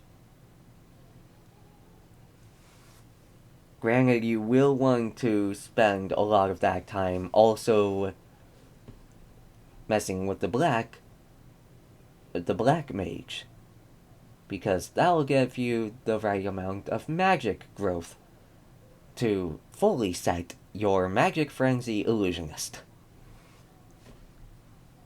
Granted, you will want to spend a lot of that time also messing with the black mage, because that'll give you the right amount of magic growth to fully set your Magic Frenzy Illusionist.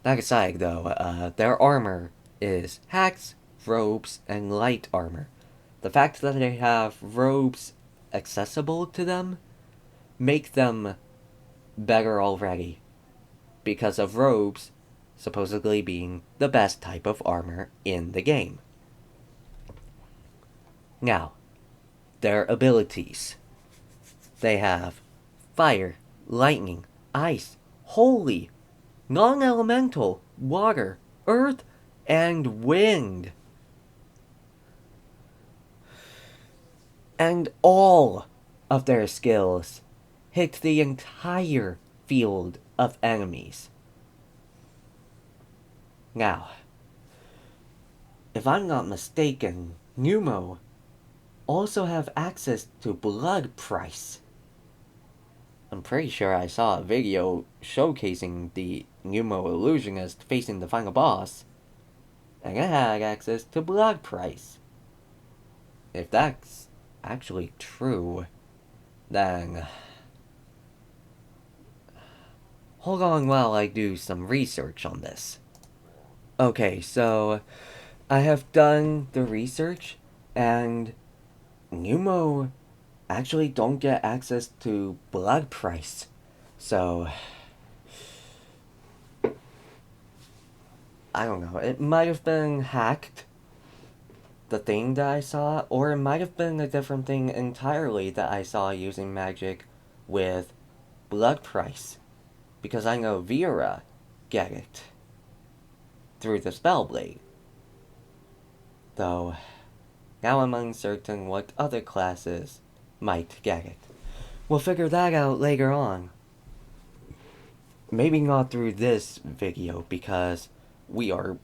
That aside, though, their armor is hacks, robes, and light armor. The fact that they have robes accessible to them make them better already, because of robes supposedly being the best type of armor in the game. Now, their abilities. They have fire, lightning, ice, holy, non-elemental, water, earth, and wind. And all of their skills hit the entire field of enemies. Now, if I'm not mistaken, Numo also have access to blood price. I'm pretty sure I saw a video showcasing the Numo Illusionist facing the final boss, and it had access to blood price. If that's actually true, then hold on while I do some research on this. Okay, so I have done the research, and Numo actually don't get access to blood price. So I don't know, it might have been hacked, the thing that I saw, or it might have been a different thing entirely that I saw using magic with blood price, because I know Vera get it through the Spellblade. Though, now I'm uncertain what other classes might get it. We'll figure that out later on. Maybe not through this video, because we are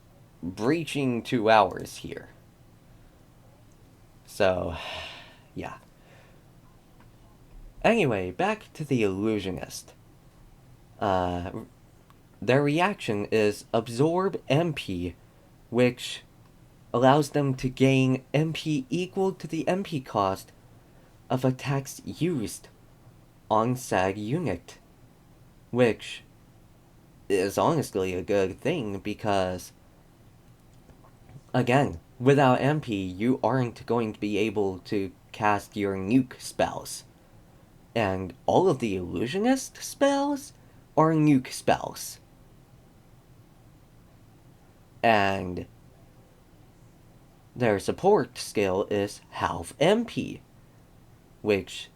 breaching 2 hours here. So, yeah. Anyway, back to the Illusionist. Their reaction is Absorb MP, which allows them to gain MP equal to the MP cost of attacks used on said unit, which is honestly a good thing because, again, without MP, you aren't going to be able to cast your nuke spells. And all of the Illusionist spells are nuke spells. And their support skill is half MP, which,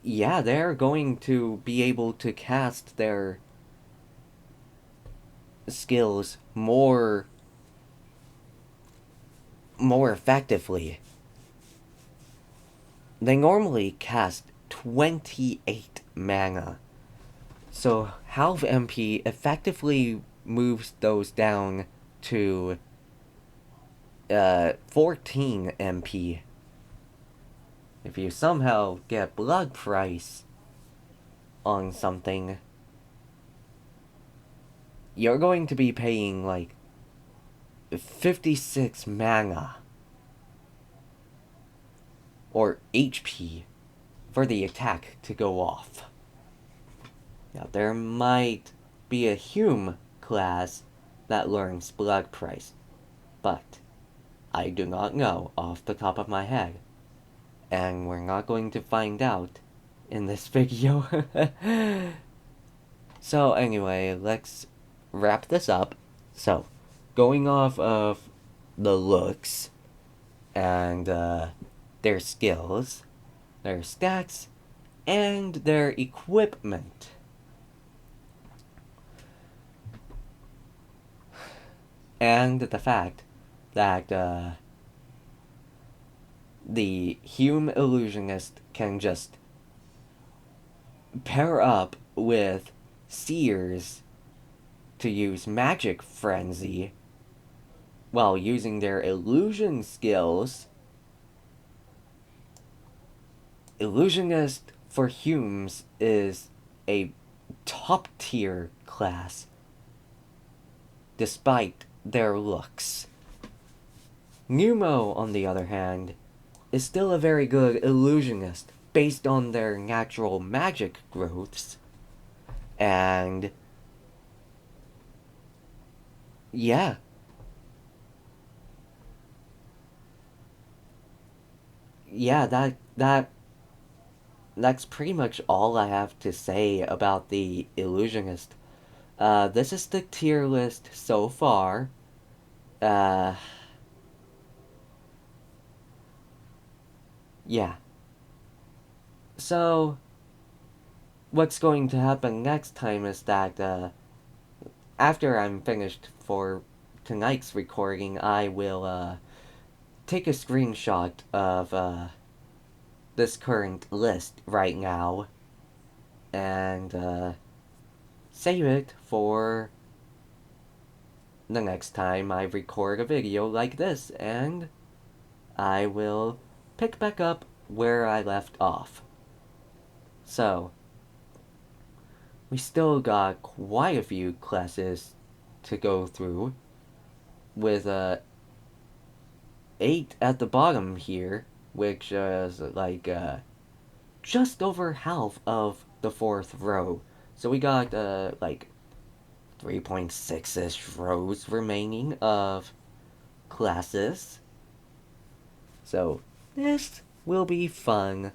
yeah, they're going to be able to cast their skills more effectively. They normally cast 28 mana, so half MP effectively moves those down to 14 MP. If you somehow get blood price on something, you're going to be paying like 56 mana or HP for the attack to go off. Now, there might be a Hume class that learns blood price, but I do not know off the top of my head, and we're not going to find out in this video. So anyway, let's wrap this up. So, going off of the looks and their skills, their stats, and their equipment. and the fact that the Hume illusionist can just pair up with seers to use magic frenzy while using their illusion skills. Illusionist for Humes is a top tier class, despite their looks. Pneumo, on the other hand, is still a very good illusionist based on their natural magic growths. And yeah. Yeah, that's pretty much all I have to say about the illusionist. This is the tier list so far. Yeah. So, what's going to happen next time is that, after I'm finished for tonight's recording, I will, take a screenshot of, this current list right now and, save it for the next time I record a video like this, and I will pick back up where I left off. So, we still got quite a few classes to go through, with 8 at the bottom here, which is like just over half of the 4th row. So we got like 3.6-ish rows remaining of classes. So this will be fun.